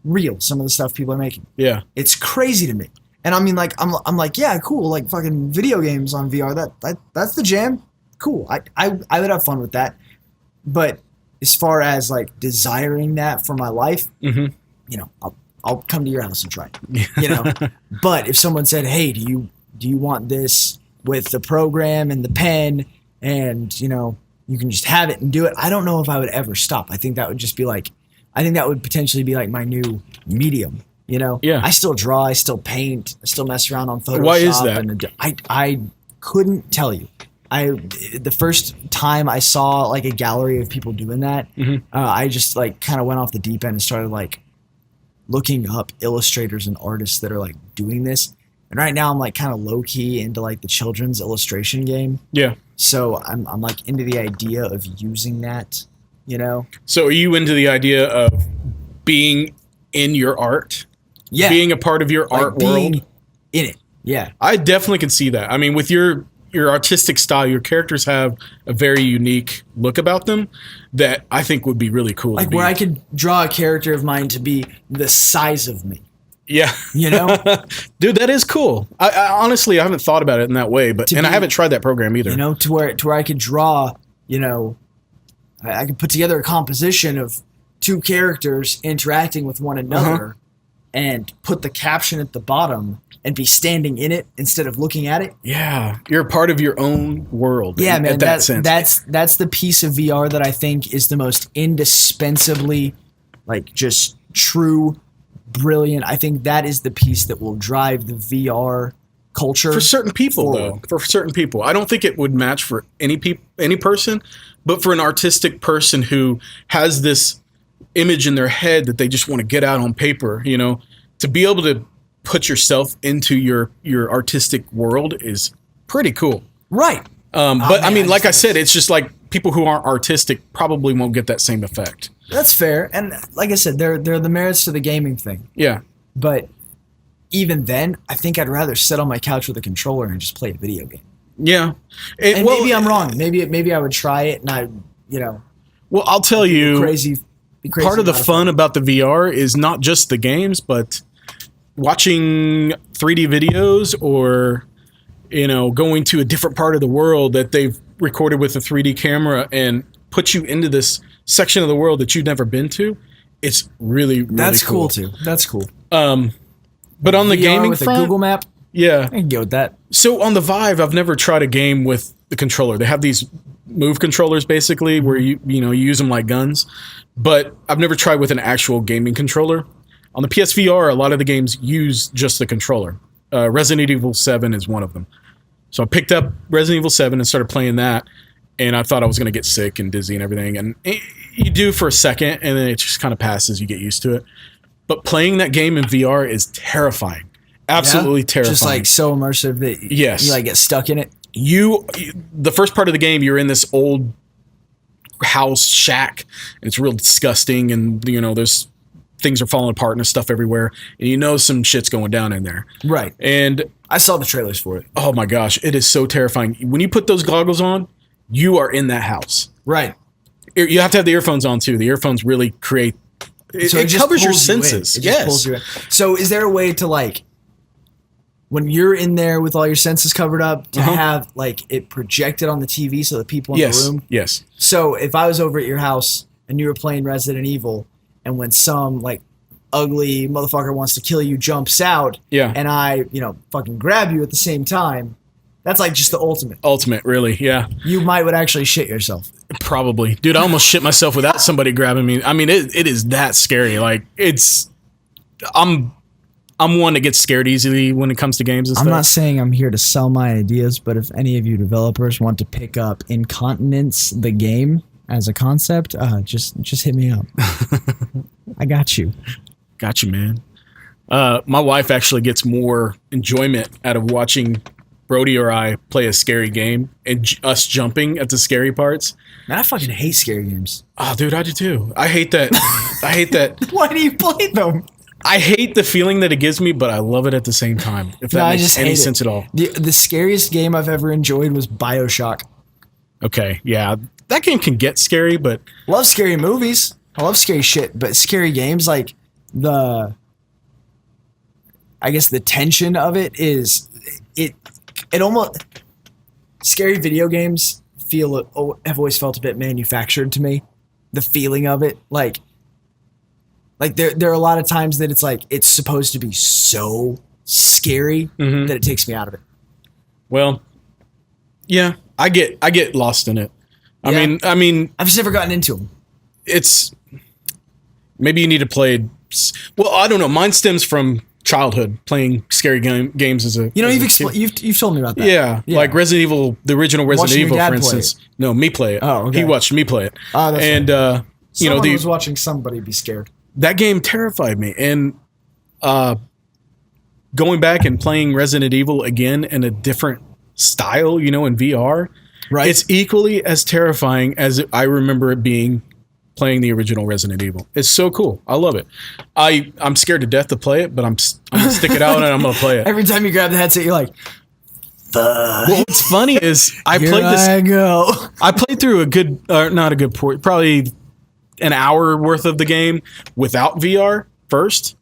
unreal, some of the stuff people are making. Yeah. It's crazy to me. And I mean, like, I'm like, yeah, cool. Like fucking video games on VR. That's the jam. Cool. I would have fun with that. But as far as like desiring that for my life, you know, I'll come to your house and try it. You know. But if someone said, hey, do you want this with the program and the pen and, you know, you can just have it and do it, I don't know if I would ever stop. I think that would just be like, I think that would potentially be like my new medium. You know, Yeah. I still draw, I still paint, I still mess around on Photoshop. Why is that? And I couldn't tell you. The first time I saw like a gallery of people doing that, I just like kind of went off the deep end and started like looking up illustrators and artists that are like doing this. And right now I'm like kind of low key into like the children's illustration game. Yeah. So I'm like into the idea of using that, you know? So are you into the idea of being in your art? Yeah. Being a part of your Like art being world? in it. Yeah. I definitely can see that. I mean, with your artistic style, your characters have a very unique look about them that I think would be really cool. Like where I could draw a character of mine to be the size of me. Yeah. You know? Dude, that is cool. I honestly, I haven't thought about it in that way, but I haven't tried that program either. You know, to where I could draw, you know, I could put together a composition of two characters interacting with one another and put the caption at the bottom and be standing in it instead of looking at it. Yeah. You're a part of your own world. Yeah, man. In that sense. That's the piece of VR that I think is the most indispensably, like, just true, brilliant. I think that is the piece that will drive the VR culture. For certain people, forward. though. For certain people. I don't think it would match for any person, but for an artistic person who has this image in their head that they just want to get out on paper, you know, to be able to put yourself into your artistic world is pretty cool. Right. But I mean, like I said, it's just like people who aren't artistic probably won't get that same effect. That's fair. And like I said, there are the merits to the gaming thing. Yeah. But even then, I think I'd rather sit on my couch with a controller and just play a video game. Yeah. And maybe I'm wrong. Maybe I would try it and I, you know. Well, I'll tell you, be crazy part of the fun about the VR is not just the games, but watching 3D videos or, you know, going to a different part of the world that they've recorded with a 3D camera and put you into this section of the world that you've never been to. It's really, really That's cool. too. That's cool. But on the VR gaming with front, a Google Map, yeah. I can go with that. So on the Vive, I've never tried a game with the controller. They have these Move controllers basically where you use them like guns, but I've never tried with an actual gaming controller. On the PSVR, a lot of the games use just the controller. Resident Evil 7 is one of them. So I picked up Resident Evil 7 and started playing that, and I thought I was going to get sick and dizzy and everything, and you do for a second, and then it just kind of passes. You get used to it. But playing that game in VR is terrifying. Absolutely terrifying. Just like so immersive that you like get stuck in it. The first part of the game, you're in this old house shack, and it's real disgusting, and there's things are falling apart and there's stuff everywhere, and some shit's going down in there. Right. And I saw the trailers for it. Oh my gosh, it is so terrifying. When you put those goggles on, you are in that house. Right. You have to have the earphones on too. The earphones really create it covers your senses. It just pulls you in. So is there a way to like when you're in there with all your senses covered up, to have like it projected on the TV so the people in the room. Yes. So if I was over at your house and you were playing Resident Evil, and when some like ugly motherfucker wants to kill you jumps out, and I, fucking grab you at the same time, that's like just the ultimate. Ultimate, really, yeah. You would actually shit yourself. Probably. Dude, I almost shit myself without somebody grabbing me. I mean, it is that scary. Like, I'm one that gets scared easily when it comes to games and stuff. I'm not saying I'm here to sell my ideas, but if any of you developers want to pick up Incontinence, the game, as a concept, just hit me up. I got you. Got you, man. My wife actually gets more enjoyment out of watching Brody or I play a scary game and us jumping at the scary parts. Man, I fucking hate scary games. Oh, dude, I do too. I hate that. I hate that. Why do you play them? I hate the feeling that it gives me, but I love it at the same time. If that makes any sense at all. The scariest game I've ever enjoyed was BioShock. Okay, yeah. That game can get scary, but... Love scary movies. I love scary shit, but scary games, like the tension of it is... It almost... Scary video games have always felt a bit manufactured to me. The feeling of it, like there are a lot of times that it's like it's supposed to be so scary that it takes me out of it. Well, yeah, I get lost in it. I mean, I've just never gotten into them. It's maybe you need to play. Well, I don't know. Mine stems from childhood playing scary games as a. You've told me about that. Yeah, like Resident Evil, the original Resident Evil, for instance. No, me play it. Oh, okay. He watched me play it. Oh, that's and right. Someone was watching somebody be scared. That game terrified me, and going back and playing Resident Evil again in a different style, in VR, right? It's equally as terrifying as I remember it being playing the original Resident Evil. It's so cool. I love it. I'm scared to death to play it, but I'm gonna stick it out and I'm gonna play it. Every time you grab the headset, you're like, fuck. Well, what's funny is I played through probably an hour worth of the game without VR first,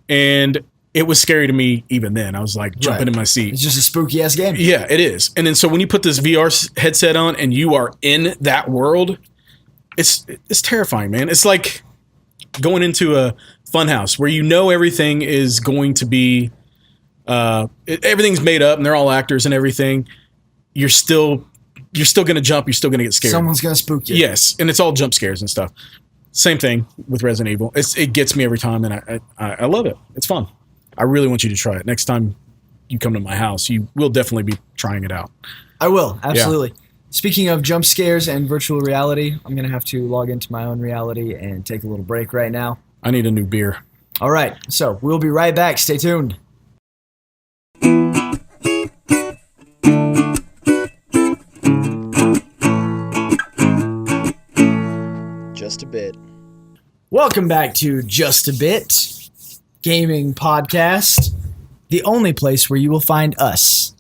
and it was scary to me even then. I was like jumping in my seat. It's just a spooky ass game. Yeah, it is. And then so when you put this VR headset on and you are in that world, it's terrifying, man. It's like going into a funhouse where everything is going to be everything's made up and they're all actors and everything. You're still going to jump. You're still going to get scared. Someone's going to spook you. Yes, and it's all jump scares and stuff. Same thing with Resident Evil. It gets me every time, and I love it. It's fun. I really want you to try it. Next time you come to my house, you will definitely be trying it out. I will, absolutely. Yeah. Speaking of jump scares and virtual reality, I'm going to have to log into my own reality and take a little break right now. I need a new beer. All right, so we'll be right back. Stay tuned. Just a bit. Welcome back to Just a Bit Gaming Podcast, the only place where you will find us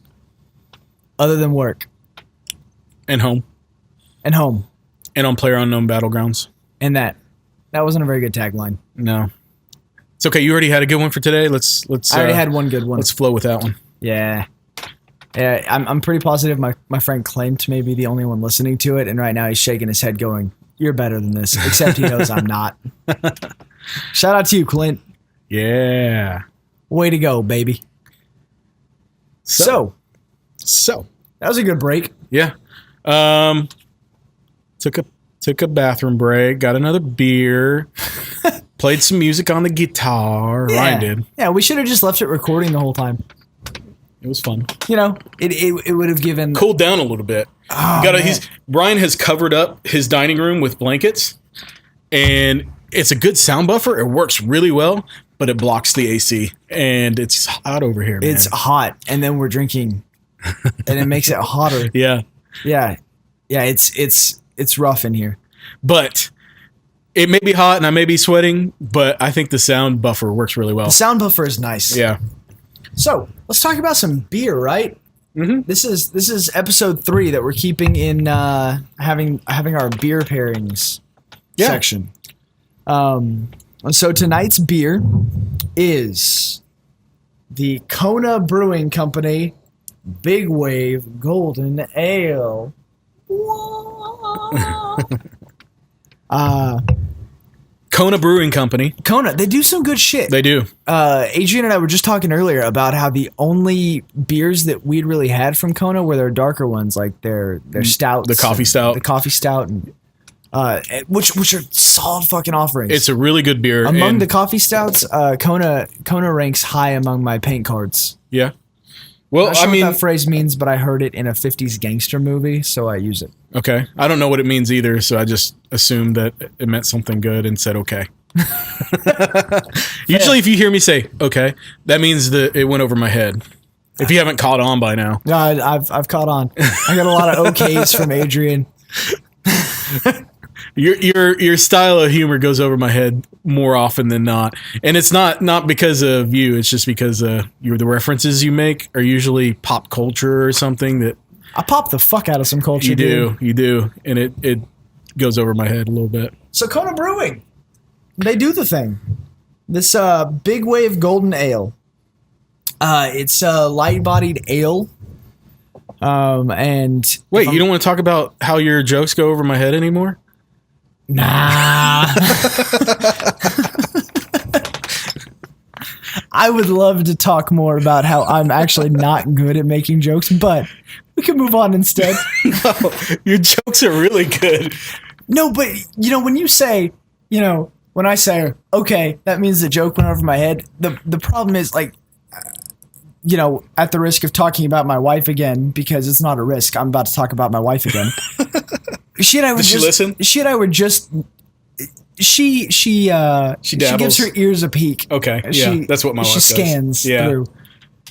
other than work. And home. And home. And on Playerunknown Battlegrounds. And that wasn't a very good tagline. No. It's okay. You already had a good one for today. Let's. I already had one good one. Let's flow with that one. Yeah. Yeah, I'm pretty positive my friend claimed to maybe the only one listening to it, and right now he's shaking his head going, "You're better than this," except he knows I'm not. Shout out to you, Clint. Yeah. Way to go, baby. So that was a good break. Yeah. Took a bathroom break, got another beer, played some music on the guitar. Yeah. Ryan did. Yeah, we should have just left it recording the whole time. It was fun. It would have given... Cooled down a little bit. Oh, Brian has covered up his dining room with blankets, and it's a good sound buffer. It works really well, but it blocks the AC, and it's hot over here, man. It's hot, and then we're drinking, and it makes it hotter. Yeah. Yeah. Yeah, it's rough in here. But it may be hot, and I may be sweating, but I think the sound buffer works really well. The sound buffer is nice. Yeah. So let's talk about some beer, right? Mm-hmm. This is episode 3 that we're keeping in having our beer pairings section. So tonight's beer is the Kona Brewing Company Big Wave Golden Ale. Kona Brewing Company. Kona, they do some good shit. They do. Adrian and I were just talking earlier about how the only beers that we'd really had from Kona were their darker ones, like their stouts, The coffee stout. the coffee stout, and which are solid fucking offerings. It's a really good beer. Among the coffee stouts, Kona ranks high among my paint cards. Yeah. Well, Not sure I mean, what that phrase means, but I heard it in a 50s gangster movie, so I use it. okay. I don't know what it means either, so I just assumed that it meant something good and said okay. Usually if you hear me say okay, that means that it went over my head. If you haven't caught on by now. No, I've caught on. I got a lot of okays from Adrian. Your style of humor goes over my head more often than not, and it's not because of you. It's just because the references you make are usually pop culture or something that I pop the fuck out of some culture. you do, and it goes over my head a little bit. So Kona Brewing, they do the thing. This Big Wave Golden Ale. It's a light-bodied ale. And wait, you don't want to talk about how your jokes go over my head anymore? Nah. I would love to talk more about how I'm actually not good at making jokes, but we can move on instead. No, your jokes are really good. No, but when you say, when I say, okay, that means the joke went over my head. The problem is at the risk of talking about my wife again, because it's not a risk. I'm about to talk about my wife again. She and I would Does she listen? She and I were just. She gives her ears a peek. Okay, yeah, that's what my wife does. She scans through.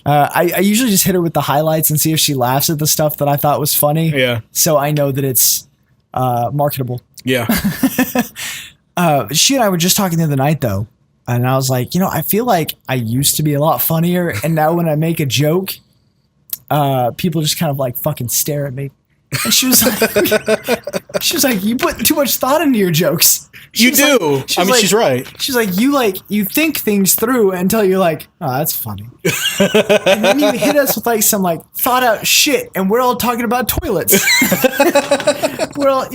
I usually just hit her with the highlights and see if she laughs at the stuff that I thought was funny. Yeah. So I know that it's marketable. Yeah. She and I were just talking the other night though, and I was like, I feel like I used to be a lot funnier, and now when I make a joke, people just kind of like fucking stare at me. And she was like, you put too much thought into your jokes. You do. She's right. She's like, you think things through until you're like, oh, that's funny. And then you hit us with some thought out shit, and we're all talking about toilets. we're all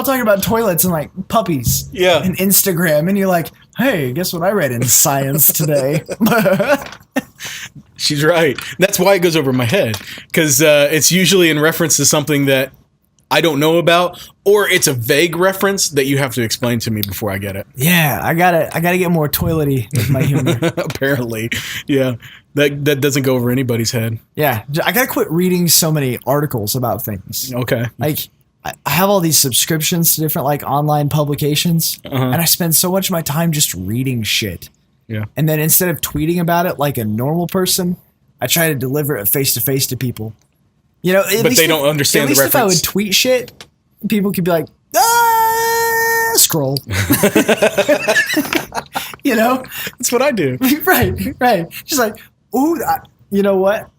talking about toilets and puppies. Yeah. And Instagram, and you're like, hey, guess what I read in science today? She's right. That's why it goes over my head, because it's usually in reference to something that I don't know about, or it's a vague reference that you have to explain to me before I get it. Yeah, I gotta get more toilety with my humor. Apparently, yeah, that doesn't go over anybody's head. Yeah, I gotta quit reading so many articles about things. Okay, I have all these subscriptions to different online publications, and I spend so much of my time just reading shit. Yeah. And then instead of tweeting about it like a normal person, I try to deliver it face to face to people. But they don't understand the reference. At least if I would tweet shit, people could be like, scroll. That's what I do. Right. She's like, ooh, you know what?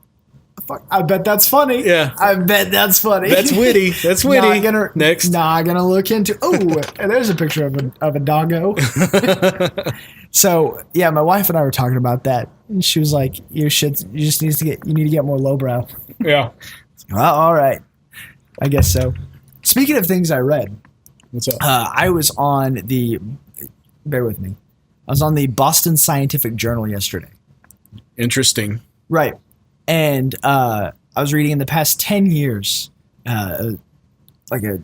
Fuck, I bet that's funny. Yeah. I bet that's funny. That's witty. That's witty. Next. I'm gonna look into. Oh, there's a picture of a doggo. So yeah, my wife and I were talking about that. And she was like, you need to get more lowbrow. Yeah. Well, all right. I guess so. Speaking of things I read. What's up? I was on bear with me. I was on the Boston Scientific Journal yesterday. Interesting. Right. And I was reading in the past 10 years, a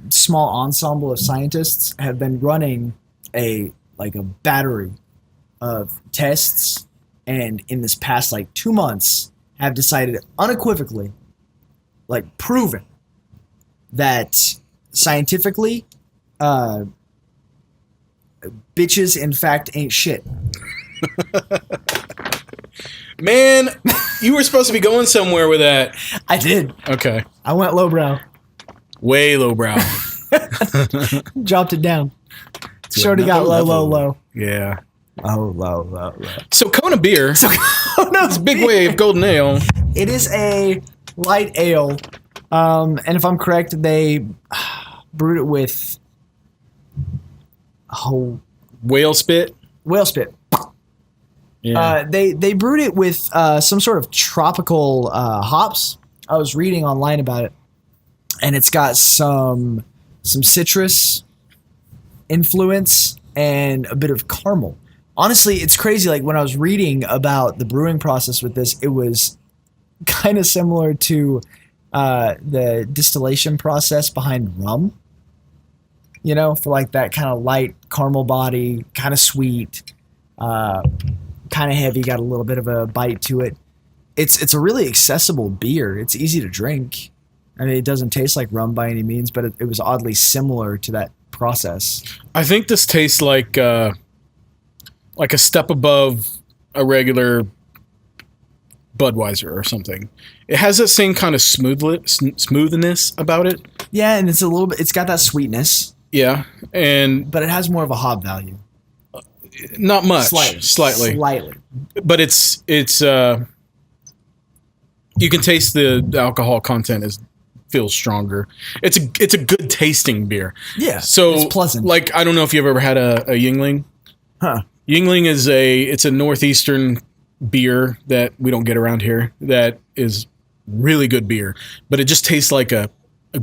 small ensemble of scientists have been running a battery of tests, and in this past 2 months have decided unequivocally, proven that scientifically, bitches in fact ain't shit. Man, you were supposed to be going somewhere with that. I did. Okay. I went lowbrow. Way lowbrow. Dropped it down. Shorty got low. Yeah. Oh, low. So Kona beer. It's Big Wave Golden Ale. It is a light ale. And if I'm correct, they brewed it with whale spit. Whale spit. Yeah. They brewed it with some sort of tropical hops. I was reading online about it, and it's got some citrus influence and a bit of caramel. Honestly, it's crazy. Like when I was reading about the brewing process with this, it was kind of similar to the distillation process behind rum. You know, for like that kind of light caramel body, kind of sweet, kind of heavy, got a little bit of a bite to it. It's a really accessible beer. It's easy to drink. I mean, it doesn't taste like rum by any means, but it was oddly similar to that process. I think this tastes like a step above a regular Budweiser or something. It has that same kind of smoothness about it. Yeah, and it's got that sweetness. Yeah, but it has more of a hop value. Not much. Slightly. But it's you can taste the alcohol content feels stronger. It's a good tasting beer. Yeah. So it's pleasant. Like, I don't know if you've ever had a Yingling. Huh. Yingling is a northeastern beer that we don't get around here that is really good beer, but it just tastes like a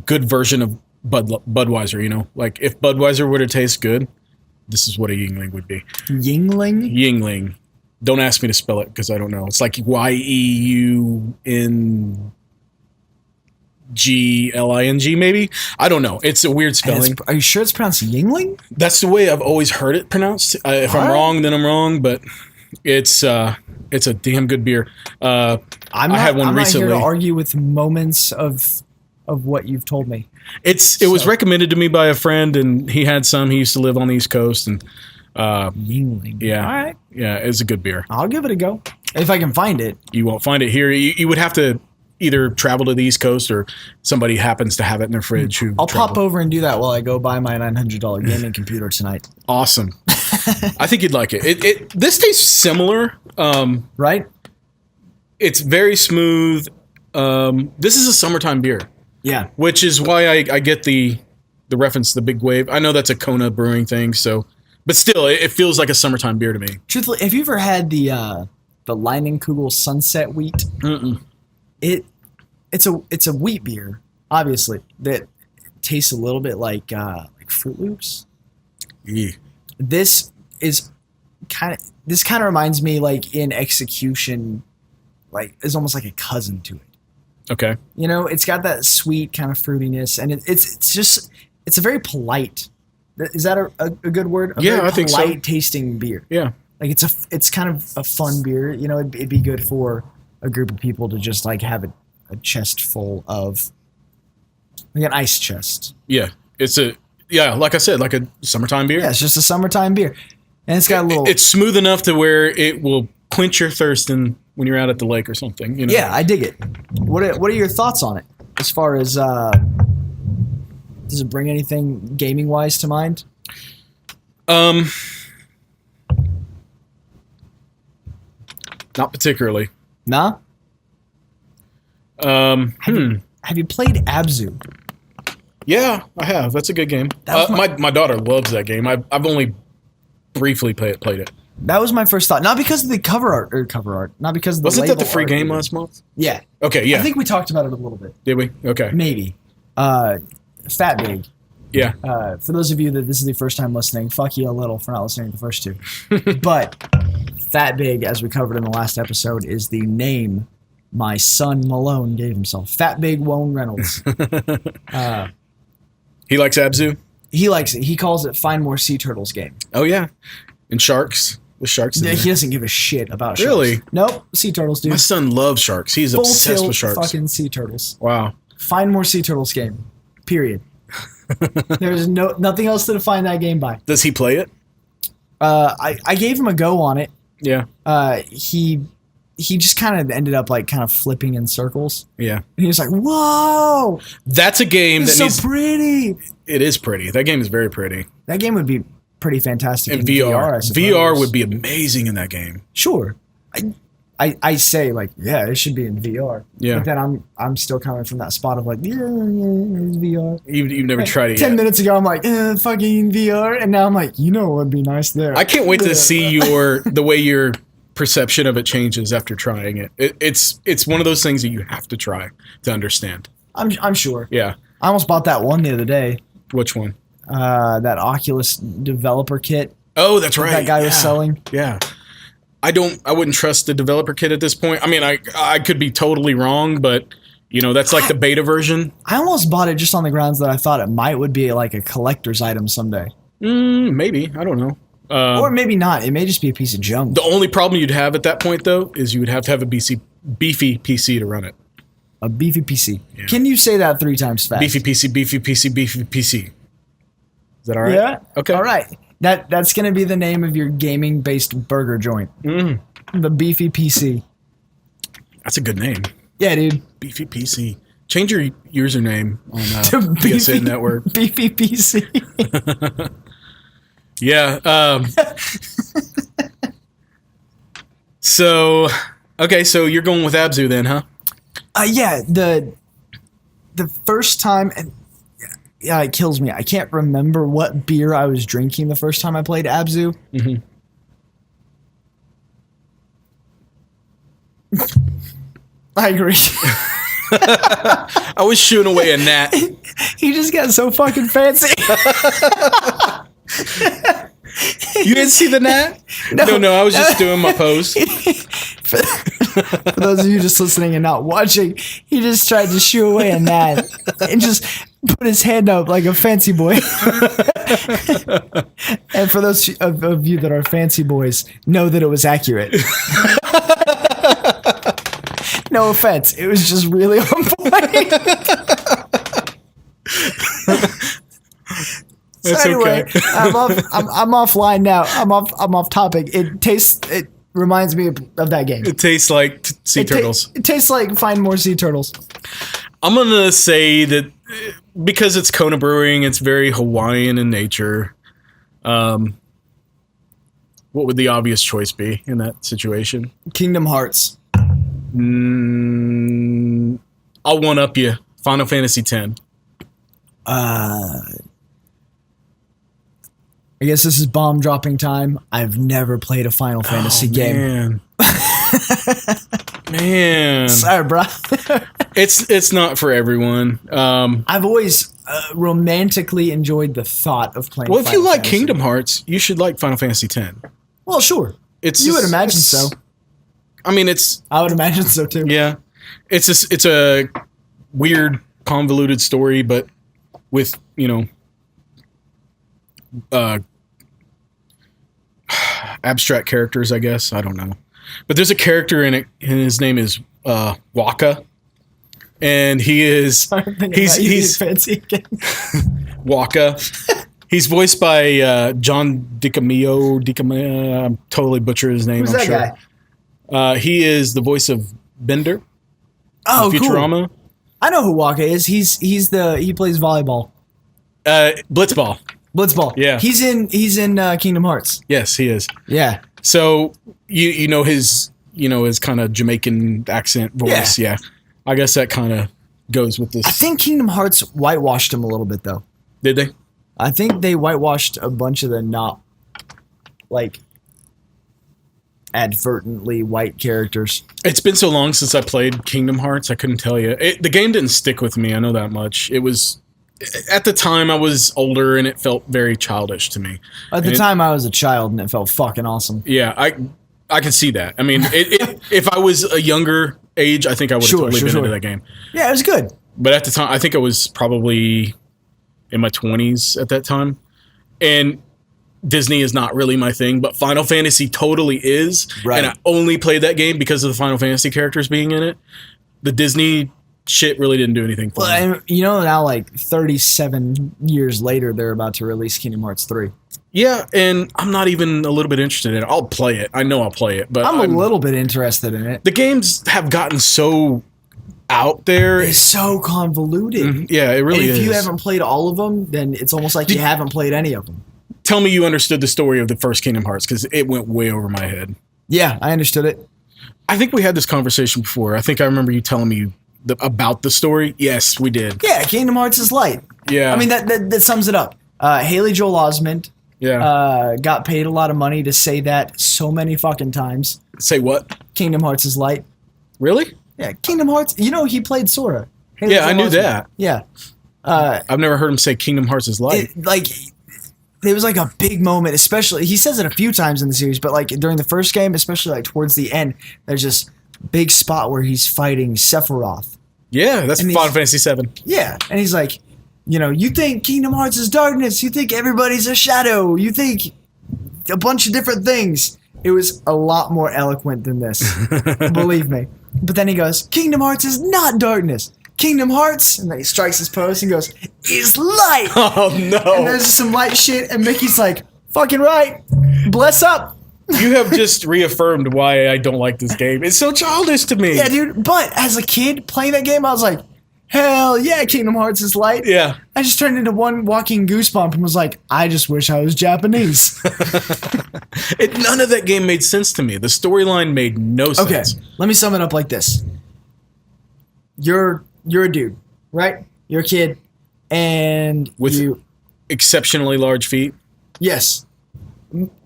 good version of Budweiser, you know? Like if Budweiser were to taste good, this is what a Yingling would be. Yingling. Don't ask me to spell it because I don't know. It's like YEUNGLING maybe? I don't know. It's a weird spelling. Are you sure it's pronounced Yingling? That's the way I've always heard it pronounced. If I'm wrong, then I'm wrong, but it's a damn good beer. I had one recently. I'm not here to argue with moments of what you've told me. It was recommended to me by a friend, and he had some. He used to live on the East Coast, and Yingling. Yeah, all right. Yeah, it's a good beer. I'll give it a go if I can find it. You won't find it here. You would have to either travel to the East Coast, or somebody happens to have it in their fridge. I'll pop over and do that while I go buy my $900 gaming computer tonight. Awesome. I think you'd like it. This tastes similar, right? It's very smooth. This is a summertime beer. Yeah, which is why I get the reference to the Big Wave. I know that's a Kona brewing thing, but still, it feels like a summertime beer to me. Truthfully, have you ever had the Leinenkugel Sunset Wheat? Mm-mm. It's a wheat beer, obviously, that tastes a little bit like Fruit Loops. Yeah. This kind of reminds me, like in execution, like is almost like a cousin to it. Okay. You know, it's got that sweet kind of fruitiness, and it's a very polite. Is that a good word? I think so. Polite tasting beer. Yeah. Like it's kind of a fun beer. You know, it'd be good for a group of people to just like have a chest full of, like an ice chest. Yeah. Like I said, like a summertime beer. Yeah, it's just a summertime beer, and it's got a little. It's smooth enough to where it will quench your thirst when you're out at the lake or something. You know? Yeah, I dig it. What are your thoughts on it? As far as does it bring anything gaming wise to mind? Not particularly. Nah. Have you played Abzu? Yeah, I have. That's a good game. My daughter loves that game. I've only briefly played it. That was my first thought. Not because of the cover art. Not because of the Wasn't that the free art game last month? Yeah. Okay, yeah. I think we talked about it a little bit. Did we? Okay. Maybe. Fat Big. Yeah. For those of you that this is the first time listening, fuck you a little for not listening to the first two. But Fat Big, as we covered in the last episode, is the name my son Malone gave himself. Fat Big Wone Reynolds. He likes Abzu? He likes it. He calls it Find More Sea Turtles game. Oh, yeah. And sharks. With sharks in there. He doesn't give a shit about sharks. Really? Nope. Sea turtles, dude. My son loves sharks. He's Full obsessed tilt with sharks. Fucking sea turtles. Wow. Find More Sea Turtles game. Period. There's nothing else to define that game by. Does he play it? I gave him a go on it. Yeah. He just kind of ended up like kind of flipping in circles. Yeah. And he was like, "Whoa, that's a game it's so pretty." It is pretty. That game is very pretty. That game would be pretty fantastic in VR. VR would be amazing in that game. Sure. I say like, yeah, it should be in VR. Yeah. But then I'm still coming from that spot of like, yeah, it's VR. You've never tried it 10 yet. minutes ago, I'm like, fucking VR. And now I'm like, what would be nice there? I can't wait to see the way you're perception of it changes after trying it. It's one of those things that you have to try to understand. I'm sure. Yeah. I almost bought that one the other day. Which one? That Oculus developer kit. Oh, that's right. That guy was selling. Yeah. I wouldn't trust the developer kit at this point. I mean, I could be totally wrong, but that's like the beta version. I almost bought it just on the grounds that I thought it would be like a collector's item someday. Maybe. I don't know. Or maybe not. It may just be a piece of junk. The only problem you'd have at that point, though, is you would have to have a beefy PC to run it. A beefy PC. Yeah. Can you say that 3 times fast? Beefy PC, beefy PC, beefy PC. Is that all right? Yeah. Okay. All right. That's going to be the name of your gaming-based burger joint. The Beefy PC. That's a good name. Yeah, dude. Beefy PC. Change your username on PSN Network. Beefy PC. Yeah. So you're going with Abzu then, huh? Yeah. The first time... Yeah, it kills me. I can't remember what beer I was drinking the first time I played Abzu. Mm-hmm. I agree. I was shooing away a gnat. He just got so fucking fancy. You didn't see the gnat? No, I was just doing my pose. For those of you just listening and not watching, he just tried to shoo away a gnat and just put his hand up like a fancy boy. And for those of you that are fancy boys, know that it was accurate. No offense, it was just really on point. That's so anyway, okay. I'm offline now. I'm off topic. It reminds me of that game. It tastes like sea turtles. It tastes like find more sea turtles. I'm gonna say that because it's Kona Brewing, it's very Hawaiian in nature. What would the obvious choice be in that situation? Kingdom Hearts. I'll one up you. Final Fantasy X. I guess this is bomb dropping time. I've never played a Final Fantasy game. Man. Sorry, bro. It's not for everyone. I've always romantically enjoyed the thought of playing. Well, if Final you like Fantasy. Kingdom Hearts, you should like Final Fantasy X. Well, sure. You would imagine so. I mean, it's. I would imagine so too. Yeah, it's a weird, convoluted story, but with abstract characters, I guess. I don't know. But there's a character in it, and his name is Waka. And he's fancy again. Waka. He's voiced by John DiCamillo. I'm totally butchering his name. Who's I'm that guy? He is the voice of Bender. Oh, Futurama. Cool. I know who Waka is. He plays volleyball. Blitzball. Yeah. He's in Kingdom Hearts. Yes, he is. Yeah. So you know his kind of Jamaican accent voice. Yeah. I guess that kind of goes with this. I think Kingdom Hearts whitewashed him a little bit though. Did they? I think they whitewashed a bunch of the not like advertently white characters. It's been so long since I played Kingdom Hearts, I couldn't tell you. The game didn't stick with me, I know that much. It was, at the time I was older and it felt very childish to me. At the time I was a child and it felt fucking awesome. Yeah, I can see that. I mean, if I was a younger age, I think I would have totally been into that game. Yeah, it was good. But at the time, I think I was probably in my 20s at that time. And Disney is not really my thing, but Final Fantasy totally is. Right. And I only played that game because of the Final Fantasy characters being in it. The Disney shit really didn't do anything for me. And now like 37 years later, they're about to release Kingdom Hearts 3. Yeah, and I'm not even a little bit interested in it. I'll play it. I know I'll play it, but I'm a little bit interested in it. The games have gotten so out there. It's so convoluted. Mm-hmm. Yeah, it really is. If you haven't played all of them, then it's almost like you haven't played any of them. Tell me you understood the story of the first Kingdom Hearts, because it went way over my head. Yeah, I understood it. I think we had this conversation before. I think I remember you telling me about the story. Yes, we did. Yeah, Kingdom Hearts is light. Yeah. I mean, that sums it up. Haley Joel Osment got got paid a lot of money to say that so many fucking times. Say what? Kingdom Hearts is light. Really? Yeah, Kingdom Hearts. You know he played Sora. Yeah, I knew that. Yeah. I've never heard him say Kingdom Hearts is light. There was like a big moment, especially, he says it a few times in the series, but like during the first game, especially like towards the end, there's this big spot where he's fighting Sephiroth. Yeah, that's Final Fantasy VII. Yeah, and he's like, you think Kingdom Hearts is darkness, you think everybody's a shadow, you think a bunch of different things. It was a lot more eloquent than this, believe me. But then he goes, Kingdom Hearts is not darkness. Kingdom Hearts, and then he strikes his pose and goes, is light. Oh, no. And there's just some light shit, and Mickey's like, fucking right. Bless up. You have just reaffirmed why I don't like this game. It's so childish to me. Yeah, dude. But as a kid playing that game, I was like, hell yeah, Kingdom Hearts is light. Yeah. I just turned into one walking goosebump and was like, I just wish I was Japanese. None of that game made sense to me. The storyline made no sense. Okay, let me sum it up like this. You're a dude, right? You're a kid, and with exceptionally large feet. Yes,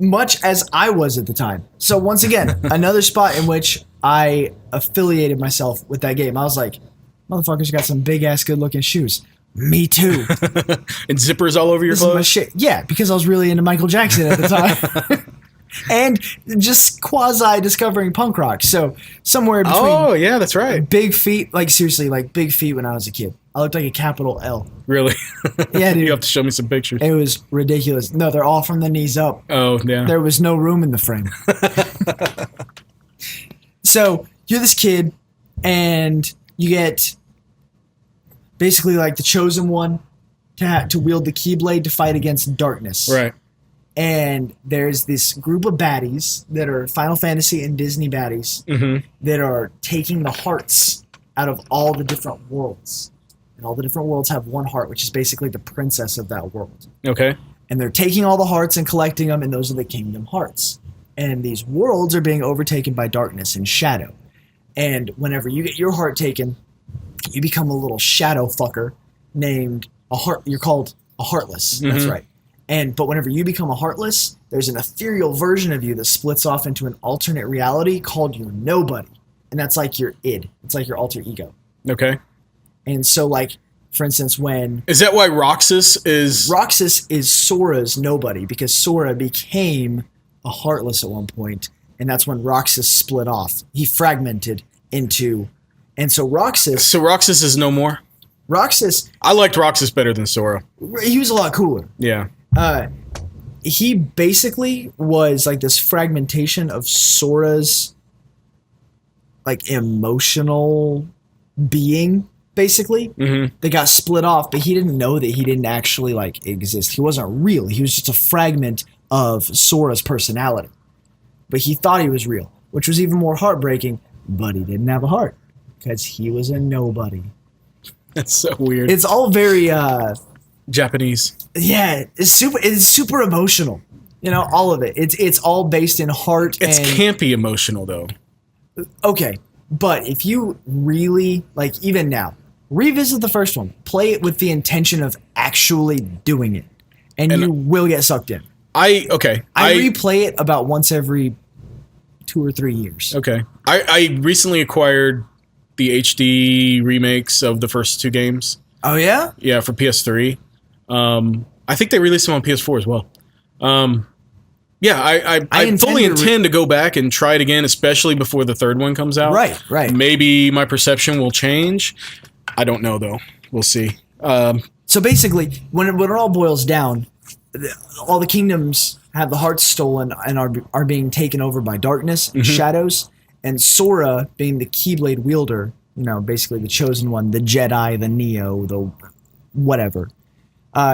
much as I was at the time. So once again, another spot in which I affiliated myself with that game. I was like, motherfuckers got some big ass good looking shoes. Me too. And zippers all over your This is my clothes. shit. Yeah, because I was really into Michael Jackson at the time. And just quasi discovering punk rock. So somewhere between. Oh yeah, that's right. Big feet, like seriously, like big feet when I was a kid. I looked like a capital L. Really? Yeah, dude. You have to show me some pictures. It was ridiculous. No, they're all from the knees up. Oh yeah. There was no room in the frame. So you're this kid, and you get basically like the chosen one to wield the Keyblade to fight against darkness. Right. And there's this group of baddies that are Final Fantasy and Disney baddies that are taking the hearts out of all the different worlds. And all the different worlds have one heart, which is basically the princess of that world. Okay. And they're taking all the hearts and collecting them, and those are the Kingdom Hearts. And these worlds are being overtaken by darkness and shadow. And whenever you get your heart taken, you become a little shadow fucker named a heart. You're called a Heartless. That's right. But whenever you become a Heartless, there's an ethereal version of you that splits off into an alternate reality called your Nobody. And that's like your id. It's like your alter ego. Okay. And so, like, for instance, when... Is that why Roxas is... Roxas is Sora's Nobody, because Sora became a Heartless at one point, and that's when Roxas split off. He fragmented into... And so Roxas... So Roxas is no more? Roxas... I liked Roxas better than Sora. He was a lot cooler. Yeah. He basically was like this fragmentation of Sora's like emotional being, basically. They got split off, but he didn't know that he didn't actually like exist. He wasn't real. He was just a fragment of Sora's personality. But he thought he was real, which was even more heartbreaking, but he didn't have a heart because he was a nobody. That's so weird. It's all very Japanese. Yeah, it's super emotional. You know, all of it. It's all based in heart. It's campy emotional though. Okay, but if you really, like, even now, revisit the first one. Play it with the intention of actually doing it, and you will get sucked in. I replay it about once every 2 or 3 years. Okay. I recently acquired the HD remakes of the first 2 games. Oh, yeah? Yeah, for PS3. I think they released them on PS4 as well. Yeah, I fully intend to go back and try it again, especially before the third one comes out. Right. Maybe my perception will change. I don't know, though. We'll see. So basically, when it all boils down, all the kingdoms have the hearts stolen and are being taken over by darkness and shadows. And Sora, being the Keyblade wielder, you know, basically the chosen one, the Jedi, the Neo, the whatever.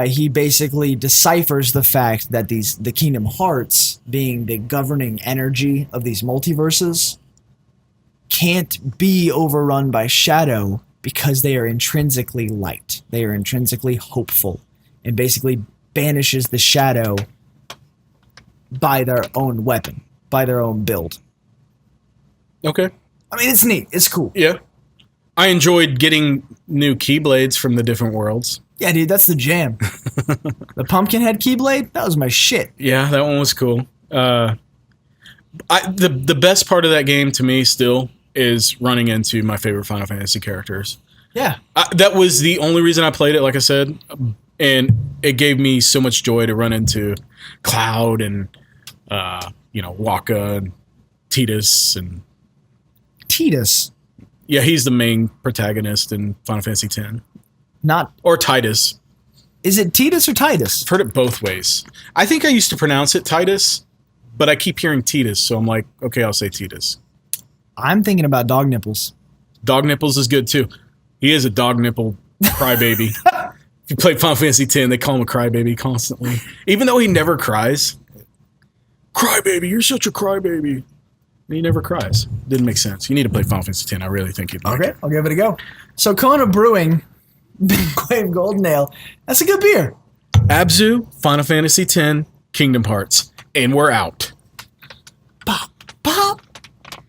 He basically deciphers the fact that the Kingdom Hearts, being the governing energy of these multiverses, can't be overrun by shadow because they are intrinsically light. They are intrinsically hopeful, and basically banishes the shadow by their own weapon, by their own build. Okay. I mean, it's neat. It's cool. Yeah. I enjoyed getting new Keyblades from the different worlds. Yeah, dude, that's the jam. The Pumpkinhead Keyblade, that was my shit. Yeah, that one was cool. The best part of that game to me still is running into my favorite Final Fantasy characters. Yeah. That was the only reason I played it, like I said, and it gave me so much joy to run into Cloud and Waka and Tidus and Tidus. Yeah, he's the main protagonist in Final Fantasy X. Or Tidus. Is it Tidus or Titus? I've heard it both ways. I think I used to pronounce it Tidus, but I keep hearing Tidus, so I'm like, okay, I'll say Tidus. I'm thinking about Dog Nipples. Dog Nipples is good too. He is a dog nipple crybaby. If you play Final Fantasy X, they call him a crybaby constantly. Even though he never cries. Crybaby, you're such a crybaby. And he never cries. Didn't make sense. You need to play Final Fantasy X. I really think you'd like it. Okay, I'll give it a go. So Kona Brewing, Big Wave Golden Ale. That's a good beer. Abzu, Final Fantasy X, Kingdom Hearts. And we're out. Pop, pop.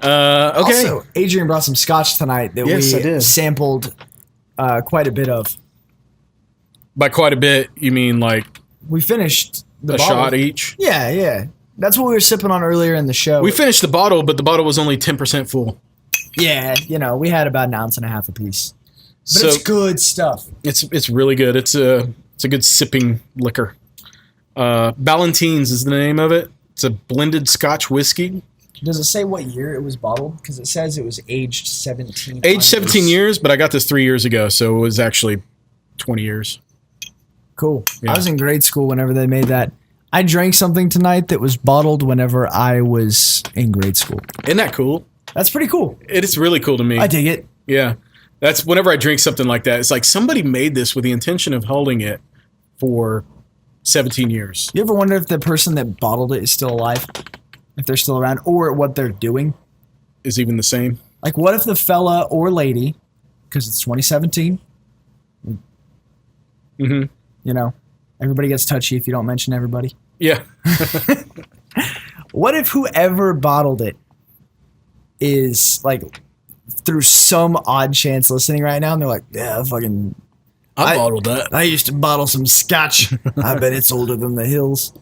Okay. Also, Adrian brought some scotch tonight that Yes, I we did. sampled quite a bit of. By quite a bit, you mean like We finished the a bottle. shot each? Yeah. That's what we were sipping on earlier in the show. We finished the bottle, but the bottle was only 10% full. Yeah, we had about 1.5 ounces apiece. But So it's good stuff. it's really good. It's a good sipping liquor. Ballantines is the name of it. It's a blended Scotch whiskey. Does it say what year it was bottled? Because it says it was aged 17. Aged 17 years, but I got this 3 years ago, so it was actually 20 years. Cool. Yeah. I was in grade school whenever they made that. I drank something tonight that was bottled whenever I was in grade school. Isn't that cool? That's pretty cool. It's really cool to me. I dig it. Yeah. That's whenever I drink something like that, it's like somebody made this with the intention of holding it for 17 years. You ever wonder if the person that bottled it is still alive? If they're still around, or what they're doing? Is even the same. Like, what if the fella or lady, because it's 2017, everybody gets touchy if you don't mention everybody. Yeah. What if whoever bottled it is, like, through some odd chance listening right now, and they're like, yeah, I bottled that. I used to bottle some scotch. I bet it's older than the hills.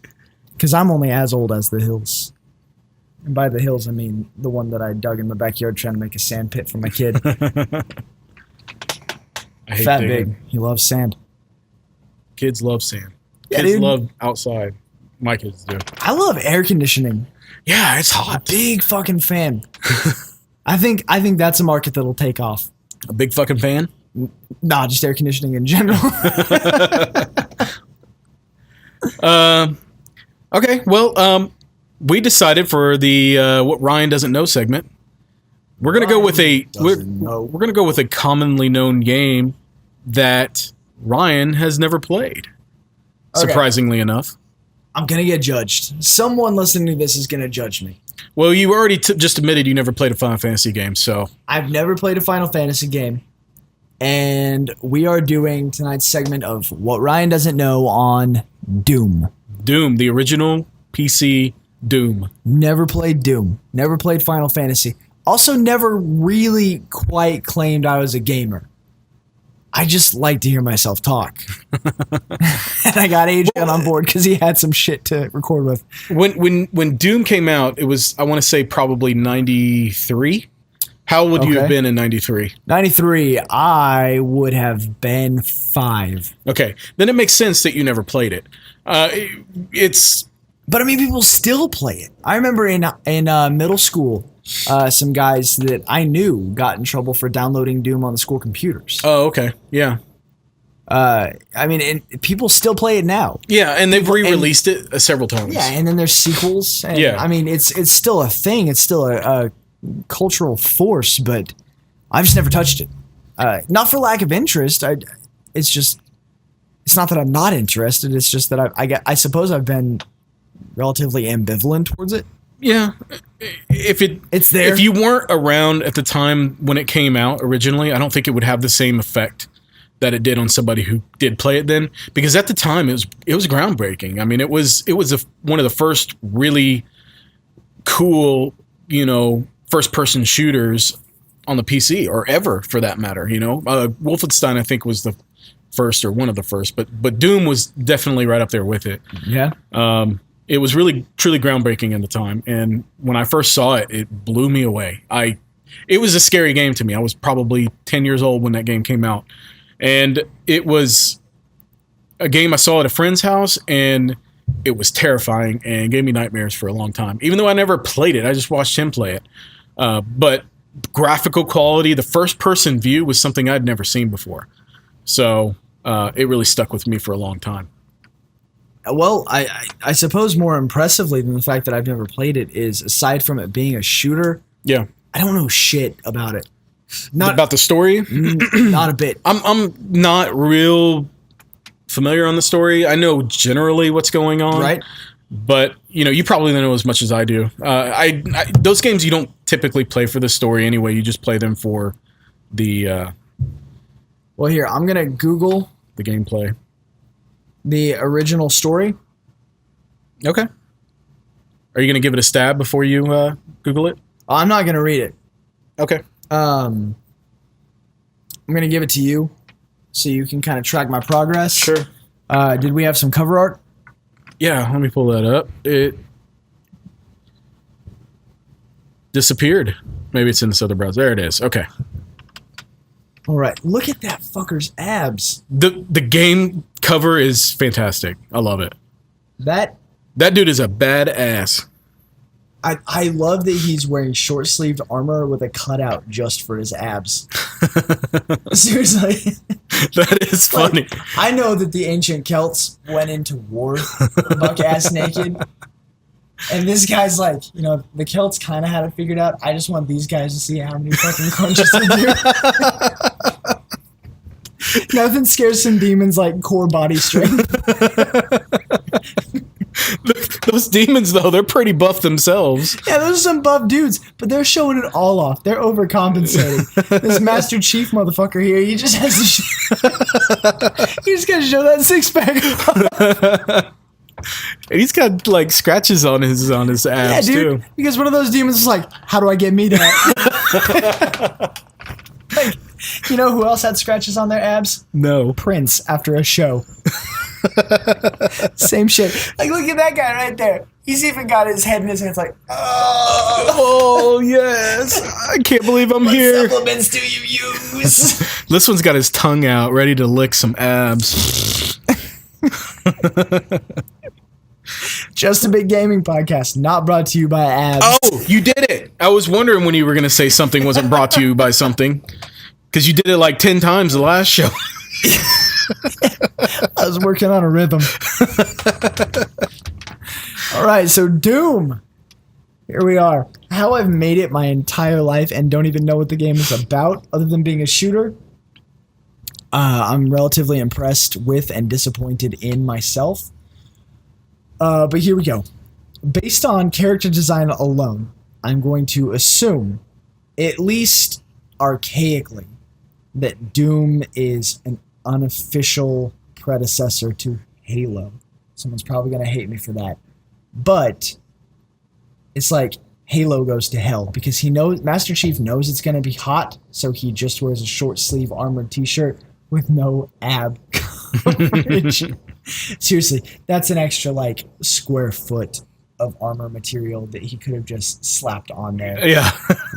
Because I'm only as old as the hills. And by the hills, I mean the one that I dug in the backyard trying to make a sand pit for my kid. I hate Fat digging. Big. He loves sand. Kids love sand. Yeah, Kids dude. love outside. My kids do. I love air conditioning. Yeah, it's hot. Big fucking fan. I think that's a market that'll take off. A big fucking fan? Nah, just air conditioning in general. Okay, well, we decided for the what Ryan doesn't know segment, we're gonna go with we're gonna go with a commonly known game that Ryan has never played. Okay. Surprisingly enough. I'm going to get judged. Someone listening to this is going to judge me. Well, you already just admitted you never played a Final Fantasy game, so I've never played a Final Fantasy game. And we are doing tonight's segment of What Ryan Doesn't Know on Doom. Doom, the original PC Doom. Never played Doom. Never played Final Fantasy. Also never really quite claimed I was a gamer. I just like to hear myself talk. And I got Adrian on board because he had some shit to record with. When Doom came out, it was, I want to say, probably 93. How would you have been in 93? 93, I would have been 5. Okay, then it makes sense that you never played it. It's But I mean, people still play it. I remember in middle school, some guys that I knew got in trouble for downloading Doom on the school computers. oh, okay, yeah, I mean, and people still play it now. yeah, and they've re-released it several times. Yeah, and then there's sequels. And, Yeah. I mean, it's still a thing. It's still a cultural force, but I've just never touched it. Not for lack of interest. It's not that I'm not interested. It's just that I suppose I've been relatively ambivalent towards it. Yeah, It's there. If you weren't around at the time when it came out originally, I don't think it would have the same effect that it did on somebody who did play it then. Because at the time, it was groundbreaking. I mean, it was one of the first really cool, first-person shooters on the PC, or ever for that matter. Wolfenstein, I think, was the first or one of the first, but Doom was definitely right up there with it. Yeah. It was really truly groundbreaking at the time, and when I first saw it, it blew me away. It was a scary game to me. I was probably 10 years old when that game came out, and it was a game I saw at a friend's house, and it was terrifying and gave me nightmares for a long time. Even though I never played it, I just watched him play it. But graphical quality, the first-person view was something I'd never seen before. So it really stuck with me for a long time. Well, I suppose more impressively than the fact that I've never played it is, aside from it being a shooter, Yeah. I don't know shit about it. Not About the story? not a bit. I'm not real familiar on the story. I know generally what's going on. Right? But, you probably know as much as I do. Those games you don't typically play for the story anyway. You just play them for the Well, here, I'm going to Google gameplay. the original story. Okay. Are you going to give it a stab before you Google it? I'm not going to read it. Okay. I'm going to give it to you so you can kind of track my progress. Sure. Did we have some cover art? Yeah, let me pull that up. It disappeared. Maybe it's in this other browser. There it is. Okay. All right. Look at that fucker's abs. The game cover is fantastic. I love it. That That dude is a badass. I love that he's wearing short-sleeved armor with a cutout just for his abs. Seriously. That is funny. Like, I know that the ancient Celts went into war buck-ass naked. And this guy's like, the Celts kind of had it figured out. I just want these guys to see how many fucking crunches they do. Nothing scares some demons like core body strength. Those demons, though, they're pretty buff themselves. Yeah, those are some buff dudes, but they're showing it all off. They're overcompensating. This Master Chief motherfucker here, he just has to he just got to show that six-pack. And he's got, like, scratches on his abs, dude, too. because one of those demons is like, how do I get meat at? Like, you know who else had scratches on their abs? No. Prince after a show. Same shit. Like, look at that guy right there. He's even got his head in his hands like, Oh, yes. I can't believe I'm what here. supplements do you use? This one's got his tongue out, ready to lick some abs. Just a Big Gaming Podcast, not brought to you by abs. Oh, you did it. I was wondering when you were going to say something wasn't brought to you by something. Because you did it like 10 times the last show. I was working on a rhythm. All right, so Doom. Here we are. How I've made it my entire life and don't even know what the game is about, other than being a shooter. I'm relatively impressed with and disappointed in myself. But here we go. Based on character design alone, I'm going to assume, at least archaically, that Doom is an unofficial predecessor to Halo. Someone's probably going to hate me for that. But it's like Halo goes to hell because he knows Master Chief knows it's going to be hot, so he just wears a short sleeve armored t-shirt with no ab coverage. Seriously, that's an extra like square foot of armor material that he could have just slapped on there. Yeah.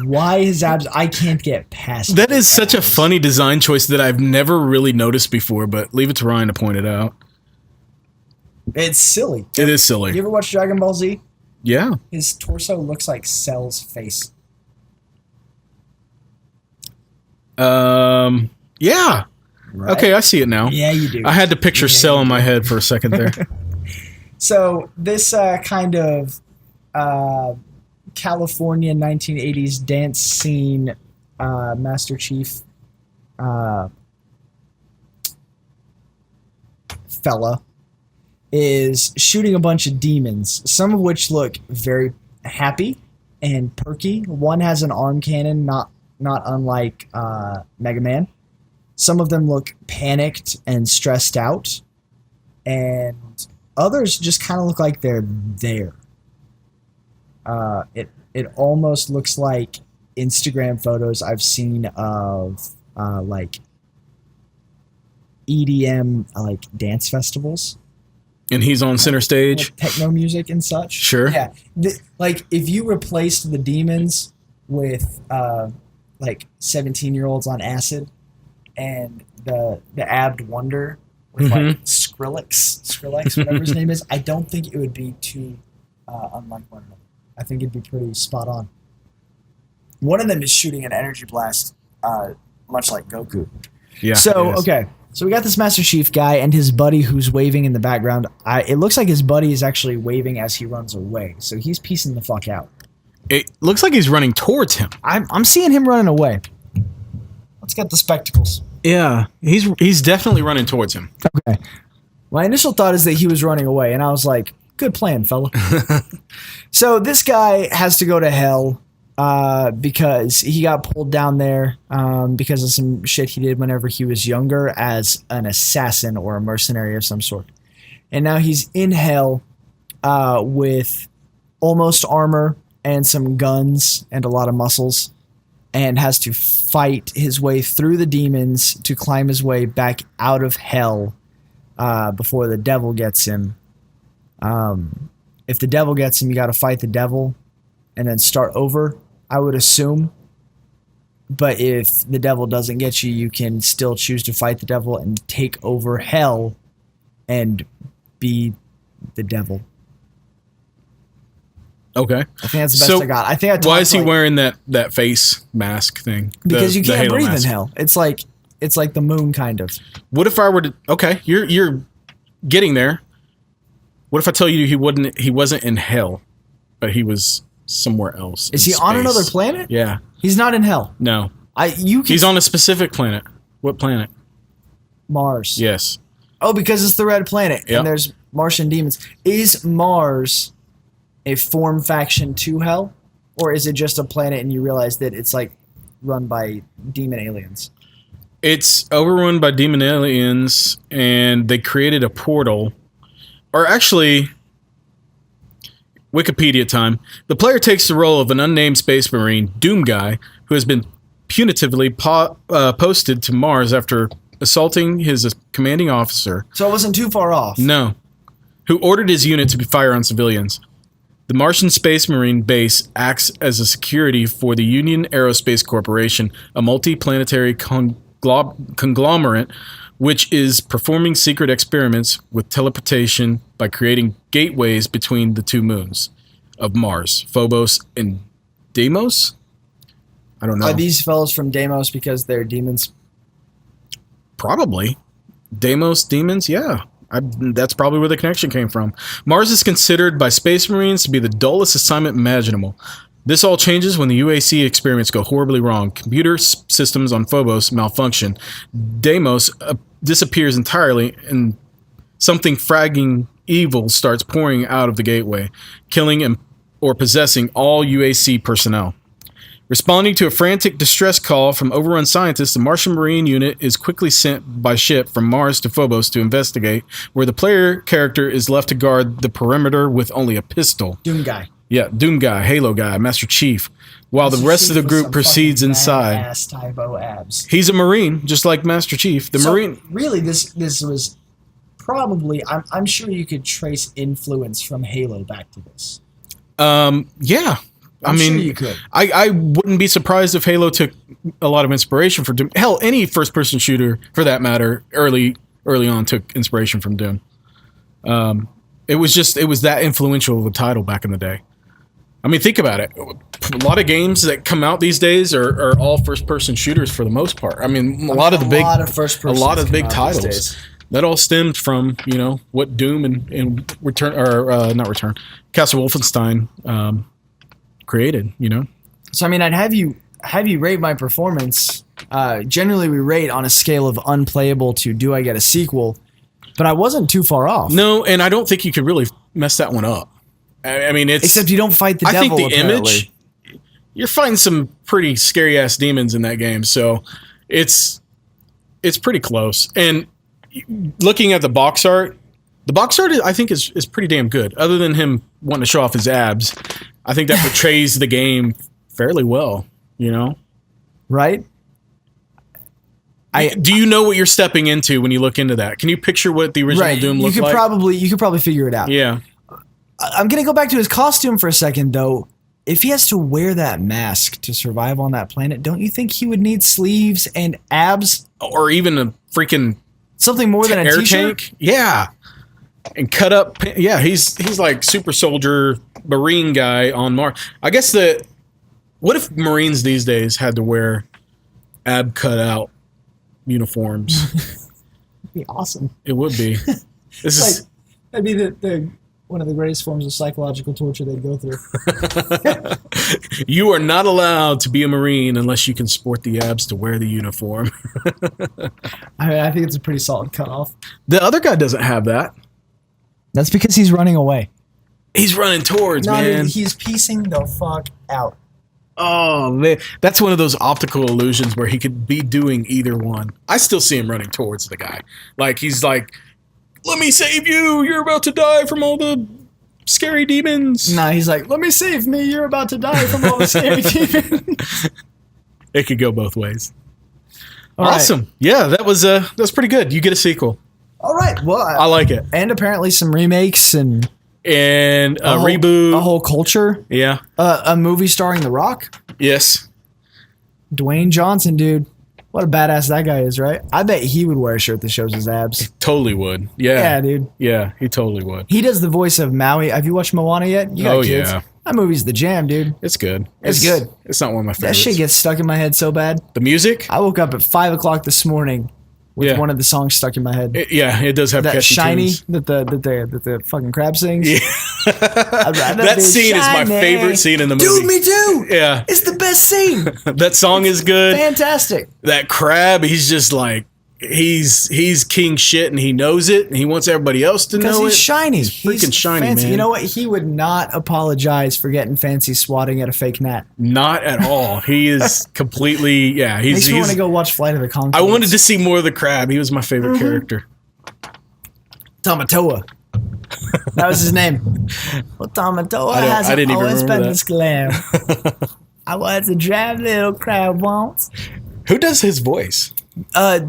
Why his abs? I can't get past That is such a abs. funny design choice that I've never really noticed before, but leave it to Ryan to point it out. It's silly. It is You silly. ever watch Dragon Ball Z? Yeah. His torso looks like Cell's face. Yeah. Right? Okay, I see it now. Yeah, you do. I had to picture Cell in my head for a second there. So this kind of California 1980s dance scene Master Chief fella is shooting a bunch of demons, some of which look very happy and perky. One has an arm cannon, not unlike Mega Man. Some of them look panicked and stressed out, and others just kind of look like they're there. It almost looks like Instagram photos I've seen of like EDM like dance festivals. And he's on center stage. With techno music and such. Sure. Yeah. Like, if you replaced the demons with, 17-year-olds on acid and the Abbed Wonder with, Skrillex, whatever his name is, I don't think it would be too unlike one another. I think it'd be pretty spot on. One of them is shooting an energy blast, much like Goku. Yeah. So, okay. So we got this Master Chief guy and his buddy who's waving in the background. It looks like his buddy is actually waving as he runs away. So he's piecing the fuck out. It looks like he's running towards him. I'm seeing him running away. Let's get the spectacles. Yeah, he's definitely running towards him. Okay. My initial thought is that he was running away, and I was like, good plan, fella. So this guy has to go to hell because he got pulled down there because of some shit he did whenever he was younger as an assassin or a mercenary of some sort. And now he's in hell with almost armor and some guns and a lot of muscles, and has to fight his way through the demons to climb his way back out of hell before the devil gets him. If the devil gets him, you got to fight the devil and then start over, I would assume. But if the devil doesn't get you, you can still choose to fight the devil and take over hell and be the devil. Okay. I think that's the best I got. I think why is he wearing that face mask thing? Because you can't breathe in hell. It's like the moon, kind of. What if I were to? Okay, you're getting there. What if I tell you he wasn't in hell, but he was somewhere else? Is he space? on another planet? Yeah. He's not in hell. No. He's on a specific planet. What planet? Mars. Yes. Oh, because it's the red planet, yep. And there's Martian demons. Is Mars a form faction to hell, or is it just a planet and you realize that it's like run by demon aliens? It's overrun by demon aliens, and they created a portal. Or actually, Wikipedia time. The player takes the role of an unnamed space marine, Doom Guy, who has been punitively posted to Mars after assaulting his commanding officer. So it wasn't too far off. No. Who ordered his unit to fire on civilians. The Martian Space Marine base acts as a security for the Union Aerospace Corporation, a multi-planetary conglomerate which is performing secret experiments with teleportation by creating gateways between the two moons of Mars, Phobos and Deimos? I don't know. Are these fellows from Deimos because they're demons? Probably. Deimos demons? Yeah. That's probably where the connection came from. Mars is considered by Space Marines to be the dullest assignment imaginable. This all changes when the UAC experiments go horribly wrong. Computer systems on Phobos malfunction. Deimos disappears entirely, and something fragging evil starts pouring out of the gateway, killing or possessing all UAC personnel. Responding to a frantic distress call from overrun scientists, the Martian Marine unit is quickly sent by ship from Mars to Phobos to investigate, where the player character is left to guard the perimeter with only a pistol. Doom Guy. Yeah, Doom Guy, Halo Guy, Master Chief, while the rest of the group proceeds inside. Typo abs. He's a Marine, just like Master Chief. Marine. Really, this was probably. I'm sure you could trace influence from Halo back to this. Yeah. I'm sure you could. I wouldn't be surprised if Halo took a lot of inspiration from Doom. Hell, any first-person shooter, for that matter, early on took inspiration from Doom. It was that influential of a title back in the day. I mean, think about it. A lot of games that come out these days are all first-person shooters for the most part. I mean, a lot of the big titles that all stemmed from what Doom and Castle Wolfenstein created. So I mean, I'd have you rate my performance. Generally, we rate on a scale of unplayable to do I get a sequel, but I wasn't too far off. No, and I don't think you could really mess that one up. I mean, except you don't fight the devil. I think the image, you're fighting some pretty scary ass demons in that game, so it's pretty close. And looking at the box art I think is pretty damn good. Other than him wanting to show off his abs, I think that portrays the game fairly well. Right? Do you know what you're stepping into when you look into that? Can you picture what the original Doom looked like? You could probably figure it out. Yeah. I'm going to go back to his costume for a second, though. If he has to wear that mask to survive on that planet, don't you think he would need sleeves and abs? Or even a freaking something more than a air t-shirt? tank? Yeah. And cut up. Yeah, he's like super soldier Marine guy on Mars. I guess what if Marines these days had to wear ab cut out uniforms? That'd be awesome. It would be. That'd be the one of the greatest forms of psychological torture they'd go through. You are not allowed to be a Marine unless you can sport the abs to wear the uniform. I think it's a pretty solid cutoff. The other guy doesn't have that. That's because he's running away. He's running towards, man. Dude, he's piecing the fuck out. Oh, man. That's one of those optical illusions where he could be doing either one. I still see him running towards the guy. Like, he's like, let me save you. You're about to die from all the scary demons. Nah, he's like, let me save me. You're about to die from all the scary demons. It could go both ways. All awesome. Right. Yeah, that was pretty good. You get a sequel. All right. Well, I like it. And apparently some remakes and a reboot. A whole culture. Yeah. A movie starring The Rock. Yes. Dwayne Johnson, dude. What a badass that guy is, right? I bet he would wear a shirt that shows his abs. He totally would. Yeah. Yeah, dude. Yeah, he totally would. He does the voice of Maui. Have you watched Moana yet? You got kids. Yeah. That movie's the jam, dude. It's good. It's good. It's not one of my favorites. That shit gets stuck in my head so bad. The music? I woke up at 5 o'clock this morning with one of the songs stuck in my head. It does have that catchy shiny tunes. that the fucking crab sings. Yeah. That scene shiny. Is my favorite scene in the movie. Dude, me too. Yeah. It's the best scene. That song is good. Fantastic. That crab, he's just like, he's king shit and he knows it and he wants everybody else to know it. Because he's shiny. He's freaking shiny, fancy. man. You know what? He would not apologize for getting fancy swatting at a fake gnat. Not at all. He is completely, Makes me want to go watch Flight of the Conchords. I wanted to see more of the crab. He was my favorite character. Tamatoa. That was his name. Well, Tamatoa hasn't always been this glam. I was a drab little crab once. Who does his voice? I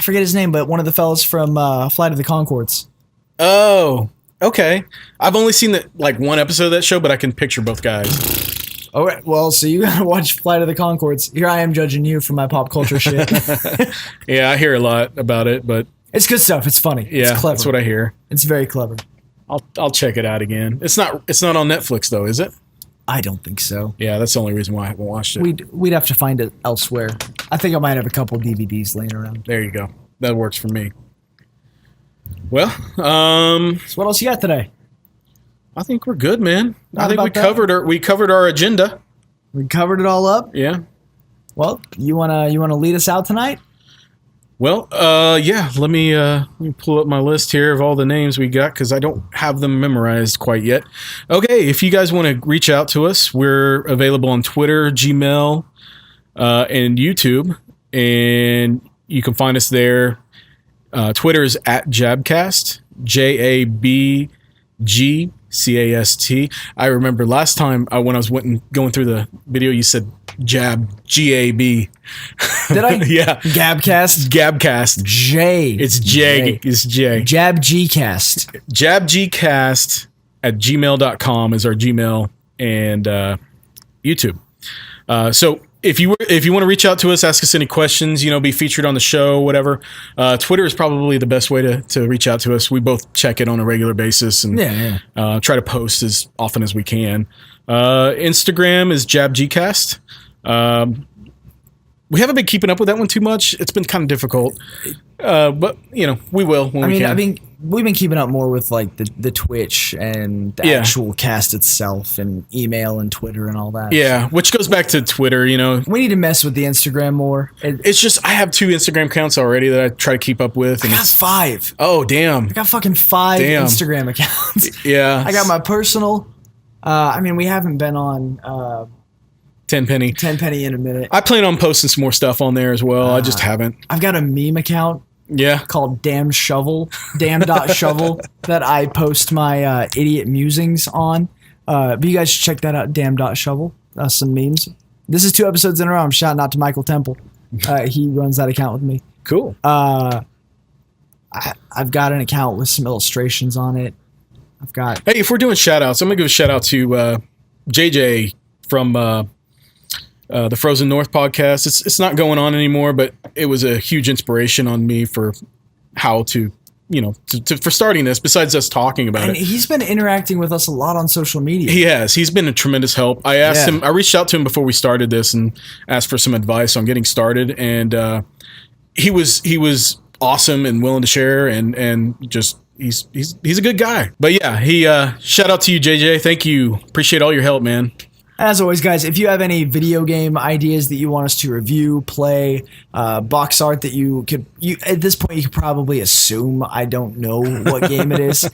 forget his name, but one of the fellas from Flight of the Conchords. Oh, okay. I've only seen one episode of that show, but I can picture both guys. All right. Well, so you gotta watch Flight of the Conchords. Here I am judging you for my pop culture shit. Yeah, I hear a lot about it, but it's good stuff. It's funny. Yeah, it's clever. That's what I hear. It's very clever. I'll check it out again. It's not on Netflix though, is it? I don't think so. Yeah, that's the only reason why I haven't watched it. We'd have to find it elsewhere. I think I might have a couple DVDs laying around. There you go. That works for me. Well, so what else you got today? I think we're good, man. I think we covered our agenda. We covered it all up. Yeah. Well, you wanna lead us out tonight? Well, yeah. Let me pull up my list here of all the names we got because I don't have them memorized quite yet. Okay, if you guys want to reach out to us, we're available on Twitter, Gmail, and YouTube, and you can find us there. Twitter is @Jabcast, JABGCAST. I remember last time when I was going through the video, you said Jab, G-A-B. Did I? Yeah. Gabcast. J. It's J. It's J. JabGcast. JabGcast @gmail.com is our Gmail and YouTube. So if you want to reach out to us, ask us any questions, be featured on the show, whatever. Twitter is probably the best way to reach out to us. We both check it on a regular basis and try to post as often as we can. Instagram is JabGcast. We haven't been keeping up with that one too much. It's been kind of difficult, but we will when we can. I mean, we've been keeping up more with like the Twitch and the actual cast itself, and email and Twitter and all that. Yeah, which goes back to Twitter. We need to mess with the Instagram more. It's just I have 2 Instagram accounts already that I try to keep up with. And I got 5. Oh damn! I got fucking 5 Instagram accounts. Yeah, I got my personal. We haven't been on. Tenpenny in a minute. I plan on posting some more stuff on there as well. I just haven't. I've got a meme account. Yeah. Called Damn.Shovel that I post my idiot musings on. But you guys should check that out. Damn.Shovel. Some memes. This is 2 episodes in a row. I'm shouting out to Michael Temple. He runs that account with me. Cool. I've got an account with some illustrations on it. Hey, if we're doing shout outs, I'm going to give a shout out to JJ from the Frozen North podcast. It's not going on anymore, but it was a huge inspiration on me for how to, for starting this, besides us talking about and it. He's been interacting with us a lot on social media. He has. He's been a tremendous help. I reached out to him before we started this and asked for some advice on getting started. And he was awesome and willing to share and just he's a good guy. But yeah, shout out to you, JJ. Thank you. Appreciate all your help, man. As always, guys, if you have any video game ideas that you want us to review, play, box art that you at this point, you could probably assume I don't know what game it is,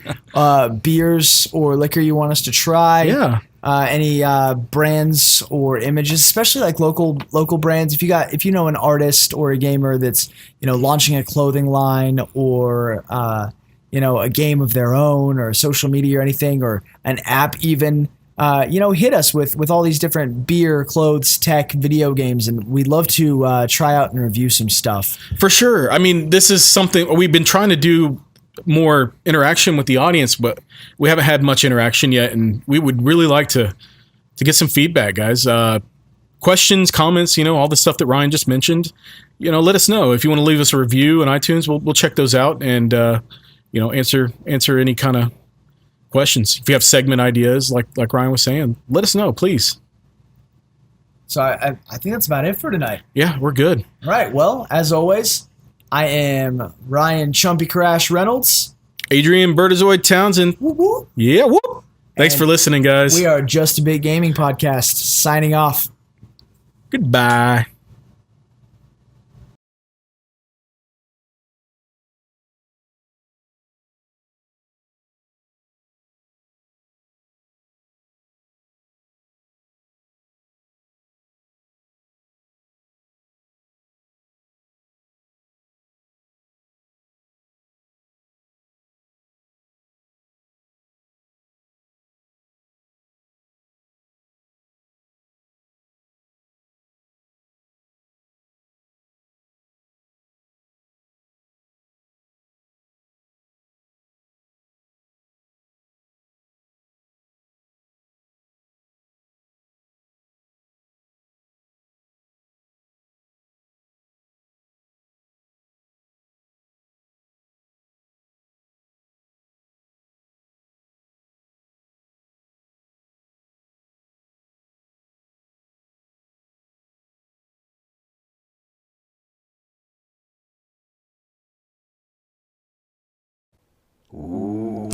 beers or liquor you want us to try. Yeah. Any brands or images, especially like local brands. If you know an artist or a gamer that's, launching a clothing line or, a game of their own or social media or anything, or an app even, hit us with all these different beer, clothes, tech, video games, and we'd love to try out and review some stuff. For sure. I mean, this is something we've been trying to do more interaction with the audience, but we haven't had much interaction yet, and we would really like to get some feedback, guys. Questions, comments, all the stuff that Ryan just mentioned. Let us know. If you want to leave us a review on iTunes, we'll check those out and answer any kind of questions. If you have segment ideas, like Ryan was saying, let us know, please. So I think that's about it for tonight. Yeah, we're good. All right. Well, as always, I am Ryan Chumpy Crash Reynolds. Adrian Bertazoid Townsend. Whoop, whoop. Yeah, whoop. Thanks for listening, guys. We are Just a Bit Gaming Podcast, signing off. Goodbye. Ooh,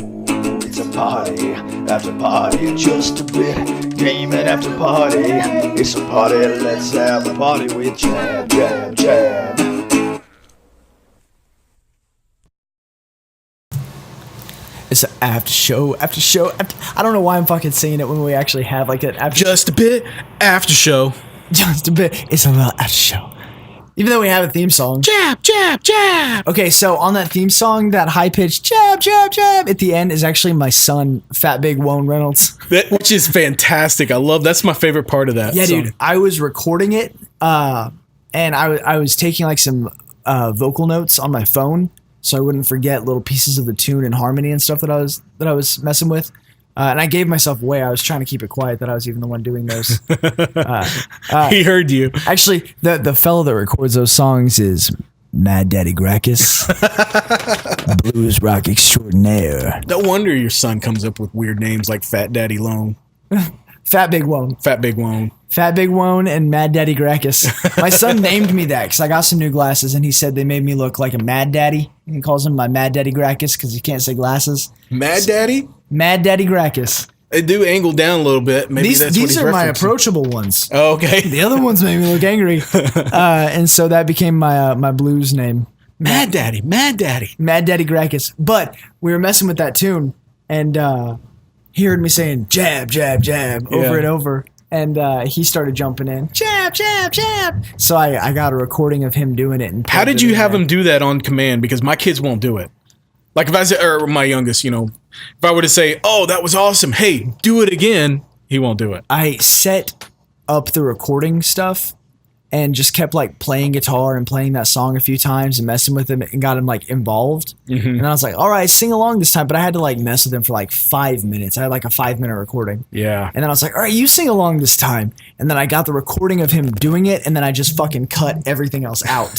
it's a party after party, just a bit gaming after party. It's a party, let's have a party with jam, jam, jam. It's an after show. I don't know why I'm fucking saying it when we actually have like an after. Just a bit after show. Just a bit. It's a little after show. Even though we have a theme song. Jab, jab, jab. Okay, so on that theme song, that high-pitched jab, jab, jab at the end is actually my son, Fat Big Wone Reynolds. Which is fantastic. That's my favorite part of that Yeah, song. dude. I was recording it, and I was taking like some vocal notes on my phone so I wouldn't forget little pieces of the tune and harmony and stuff that I was messing with. And I gave myself away. I was trying to keep it quiet that I was even the one doing those. He heard you. Actually, the fellow that records those songs is Mad Daddy Gracchus, blues rock extraordinaire. No wonder your son comes up with weird names like Fat Daddy Lone. Fat Big Wone. Fat Big Wone. Fat Big Wone and Mad Daddy Gracchus. My son named me that because I got some new glasses and he said they made me look like a Mad Daddy. And he calls him my Mad Daddy Gracchus because he can't say glasses. Mad Daddy? Mad Daddy Gracchus. They do angle down a little bit. Maybe that's what These he's are my referencing. approachable ones. Oh, okay. The other ones made me look angry. And so that became my blues name. Mad Daddy. Mad Daddy. Mad Daddy Gracchus. But we were messing with that tune and he heard me saying jab, jab, jab over and over. And he started jumping in, jab, jab, jab. So I got a recording of him doing it. And How did you have him do that on command? Because my kids won't do it. Like if I say, or my youngest, if I were to say, "Oh, that was awesome. Hey, do it again," he won't do it. I set up the recording stuff and just kept like playing guitar and playing that song a few times and messing with him and got him like involved. And I was like, all right, sing along this time. But I had to like mess with him for like 5 minutes. I had like a 5-minute recording. Yeah. And then I was like, all right, you sing along this time. And then I got the recording of him doing it. And then I just fucking cut everything else out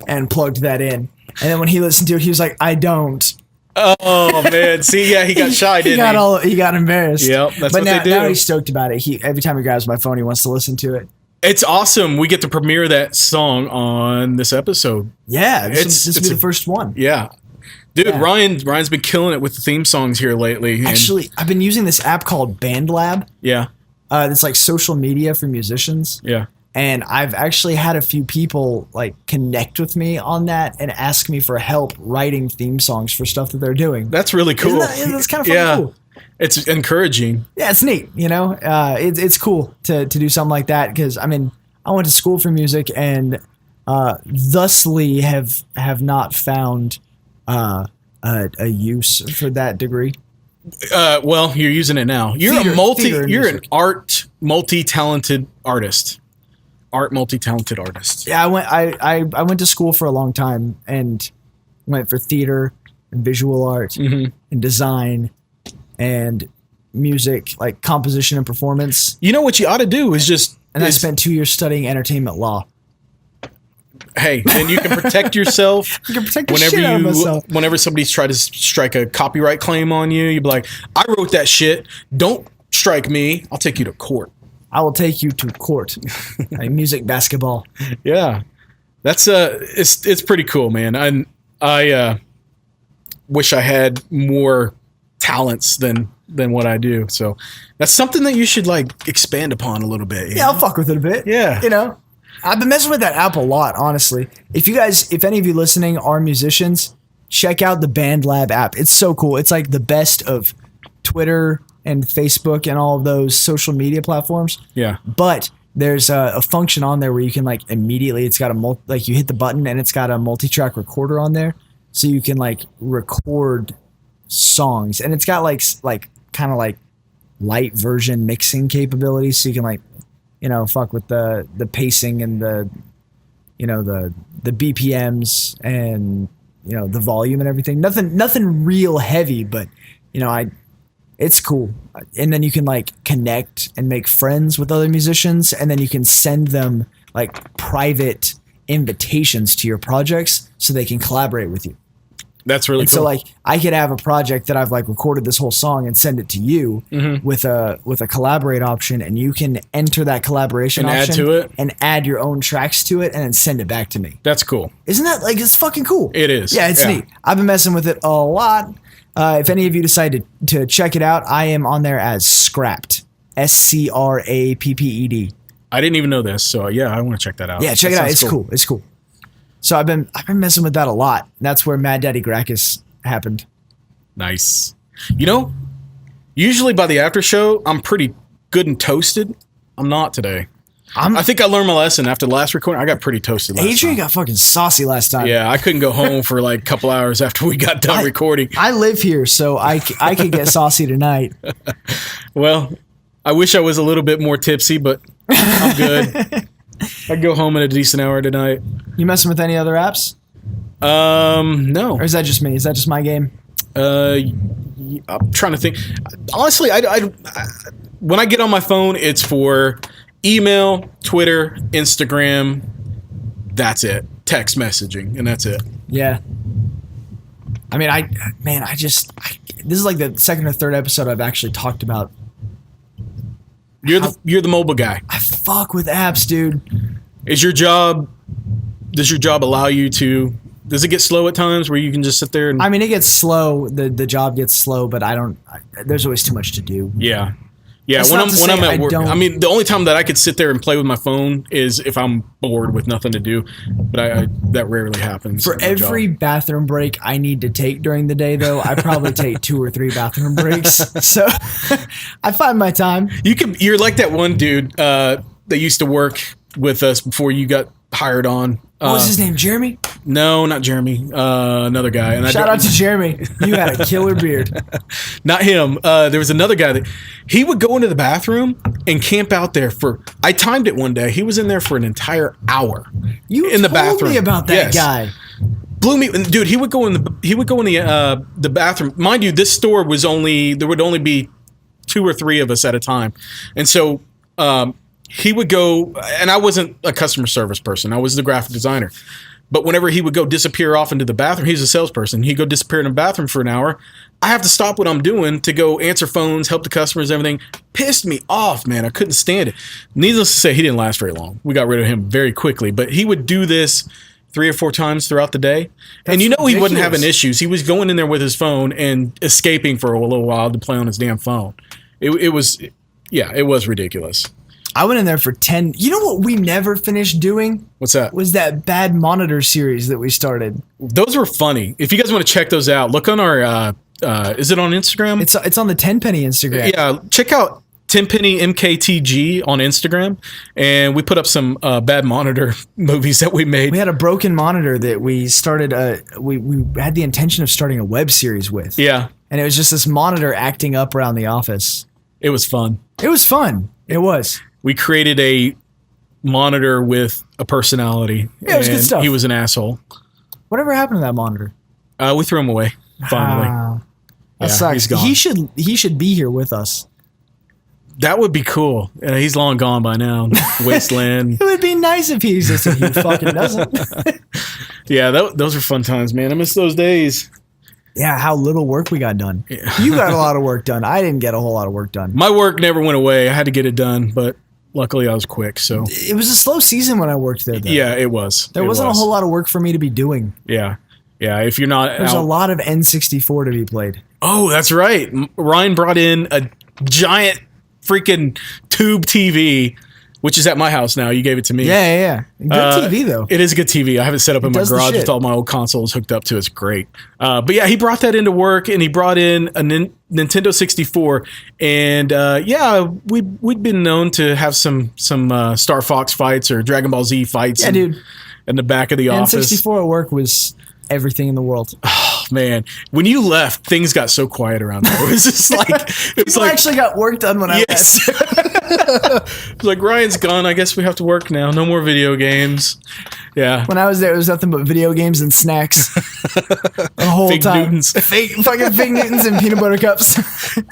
and plugged that in. And then when he listened to it, he was like, I don't. Oh man, see, yeah, he got shy, didn't he? He got embarrassed. Yep, that's what now, they do. Now he's stoked about it. Every time he grabs my phone, he wants to listen to it. It's awesome. We get to premiere that song on this episode. Yeah, this will be the first one. Yeah. Dude, Yeah. Ryan's been killing it with the theme songs here lately. Actually, I've been using this app called BandLab. Yeah. It's like social media for musicians. Yeah. And I've actually had a few people like connect with me on that and ask me for help writing theme songs for stuff that they're doing. That's really cool. That's kind of fucking cool. It's encouraging. Yeah, it's neat. You know, it's cool to do something like that because I mean, I went to school for music and thusly have not found a use for that degree. Well, you're using it now. You're an multi-talented artist. Multi-talented artist. Yeah, I went to school for a long time and went for theater and visual art and design and music, like composition and performance. You know what you ought to do is I spent 2 years studying entertainment law. Hey, then you can protect yourself. You can protect the shit out of myself. Whenever somebody's trying to strike a copyright claim on you, you'd be like, I wrote that shit. Don't strike me. I'll take you to court. I will take you to court. Like music basketball. Yeah. That's it's pretty cool, man. I wish I had more talents than what I do. So that's something that you should like expand upon a little bit. Yeah, I'll fuck with it a bit. Yeah. You know, I've been messing with that app a lot, honestly. If any of you listening are musicians, check out the BandLab app. It's so cool. It's like the best of Twitter and Facebook and all of those social media platforms. Yeah. But there's a function on there where you can like immediately, it's got you hit the button and it's got a multi-track recorder on there. So you can like record songs and it's got like kind of like light version mixing capabilities. So you can like, you know, fuck with the pacing and the BPMs and, you know, the volume and everything. Nothing real heavy, but you know, it's cool. And then you can like connect and make friends with other musicians and then you can send them like private invitations to your projects so they can collaborate with you. That's really cool. So like I could have a project that I've like recorded this whole song and send it to you with a collaborate option and you can enter that collaboration and option add to it and add your own tracks to it and then send it back to me. That's cool. Isn't that like, it's fucking cool. It is. Yeah, it's neat. I've been messing with it a lot. If any of you decide to check it out, I am on there as Scrapped. SCRAPPED. I didn't even know this, so yeah, I want to check that out. Yeah, check it out. It's cool. It's cool. So I've been messing with that a lot. That's where Mad Daddy Gracchus happened. Nice. You know, usually by the after show, I'm pretty good and toasted. I'm not today. I think I learned my lesson after the last recording. I got pretty toasted last Adrian time. got fucking saucy last time. Yeah, I couldn't go home for like a couple hours after we got done recording. I live here, so I could get saucy tonight. Well, I wish I was a little bit more tipsy, but I'm good. I'd go home at a decent hour tonight. You messing with any other apps? No. Or is that just me? Is that just my game? I'm trying to think. Honestly, I when I get on my phone, it's for email, Twitter, Instagram. That's it. Text messaging, and that's it. Yeah. I mean, this is like the second or third episode I've actually talked about. You're the mobile guy. I fuck with apps, dude. Does your job allow you to? Does it get slow at times where you can just sit there and? I mean, it gets slow. The job gets slow, but there's always too much to do. Yeah. Yeah, That's when not to I'm say at work, I don't- I mean, the only time that I could sit there and play with my phone is if I'm bored with nothing to do, but that rarely happens. For at my every job. bathroom break I need to take during the day, though, I probably take 2 or 3 bathroom breaks. So I find my time. You're like that one dude that used to work with us before you got hired on. What was his name? Jeremy? No, not Jeremy. Another guy. And Shout out to Jeremy. You had a killer beard. Not him. There was another guy that he would go into the bathroom and camp out there for. I timed it one day. He was in there for an entire hour. You in the told bathroom. me about that guy. Blew me, dude. He would go in the bathroom. Mind you, this store was there would only be 2 or 3 of us at a time, and so he would go. And I wasn't a customer service person. I was the graphic designer. But whenever he would go disappear off into the bathroom, he's a salesperson. He'd go disappear in the bathroom for an hour. I have to stop what I'm doing to go answer phones, help the customers, everything. Pissed me off, man. I couldn't stand it. Needless to say, he didn't last very long. We got rid of him very quickly. But he would do this 3 or 4 times throughout the day. And he wasn't having issues. He was going in there with his phone and escaping for a little while to play on his damn phone. It was ridiculous. I went in there for 10. You know what we never finished doing? What's that? Was that Bad Monitor series that we started. Those were funny. If you guys want to check those out, look on our, is it on Instagram? It's on the Tenpenny Instagram. Yeah, check out Tenpenny MKTG on Instagram. And we put up some Bad Monitor movies that we made. We had a broken monitor that we started, we had the intention of starting a web series with. Yeah. And it was just this monitor acting up around the office. It was fun. It was fun. It was. We created a monitor with a personality. Yeah, it was good stuff. He was an asshole. Whatever happened to that monitor? We threw him away, finally. That sucks. He's gone. He should be here with us. That would be cool. He's long gone by now. Wasteland. It would be nice if he existed. He fucking doesn't. Yeah, those were fun times, man. I miss those days. Yeah, how little work we got done. Yeah. You got a lot of work done. I didn't get a whole lot of work done. My work never went away. I had to get it done, but luckily I was quick. So it was a slow season when I worked there, though. Yeah, it was. There wasn't a whole lot of work for me to be doing. Yeah. Yeah, if you're not There's a lot of N64 to be played. Oh, that's right. Ryan brought in a giant freaking tube TV, which is at my house now. You gave it to me. Yeah. Good TV, though. It is a good TV. I have it set up in my garage with all my old consoles hooked up to it. It's great. But yeah, he brought that into work, and he brought in a Nintendo 64. And we'd been known to have some Star Fox fights or Dragon Ball Z fights. Yeah, dude. In the back of the office. N64 at work was everything in the world. Oh, man. When you left, things got so quiet around there. It was just like... People actually got work done when I left. It's like, Ryan's gone. I guess we have to work now. No more video games. Yeah. When I was there, it was nothing but video games and snacks. The whole Fig time. Newtons. Fucking Fig Newtons and peanut butter cups.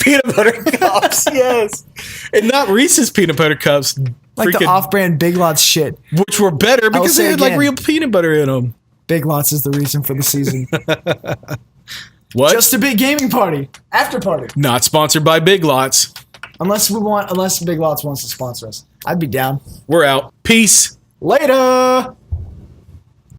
Peanut butter cups, yes. And not Reese's peanut butter cups. Like the off-brand Big Lots shit. Which were better because they had like real peanut butter in them. Big Lots is the reason for the season. What? Just a big gaming party. After party. Not sponsored by Big Lots. Unless Big Lots wants to sponsor us. I'd be down. We're out. Peace. Later.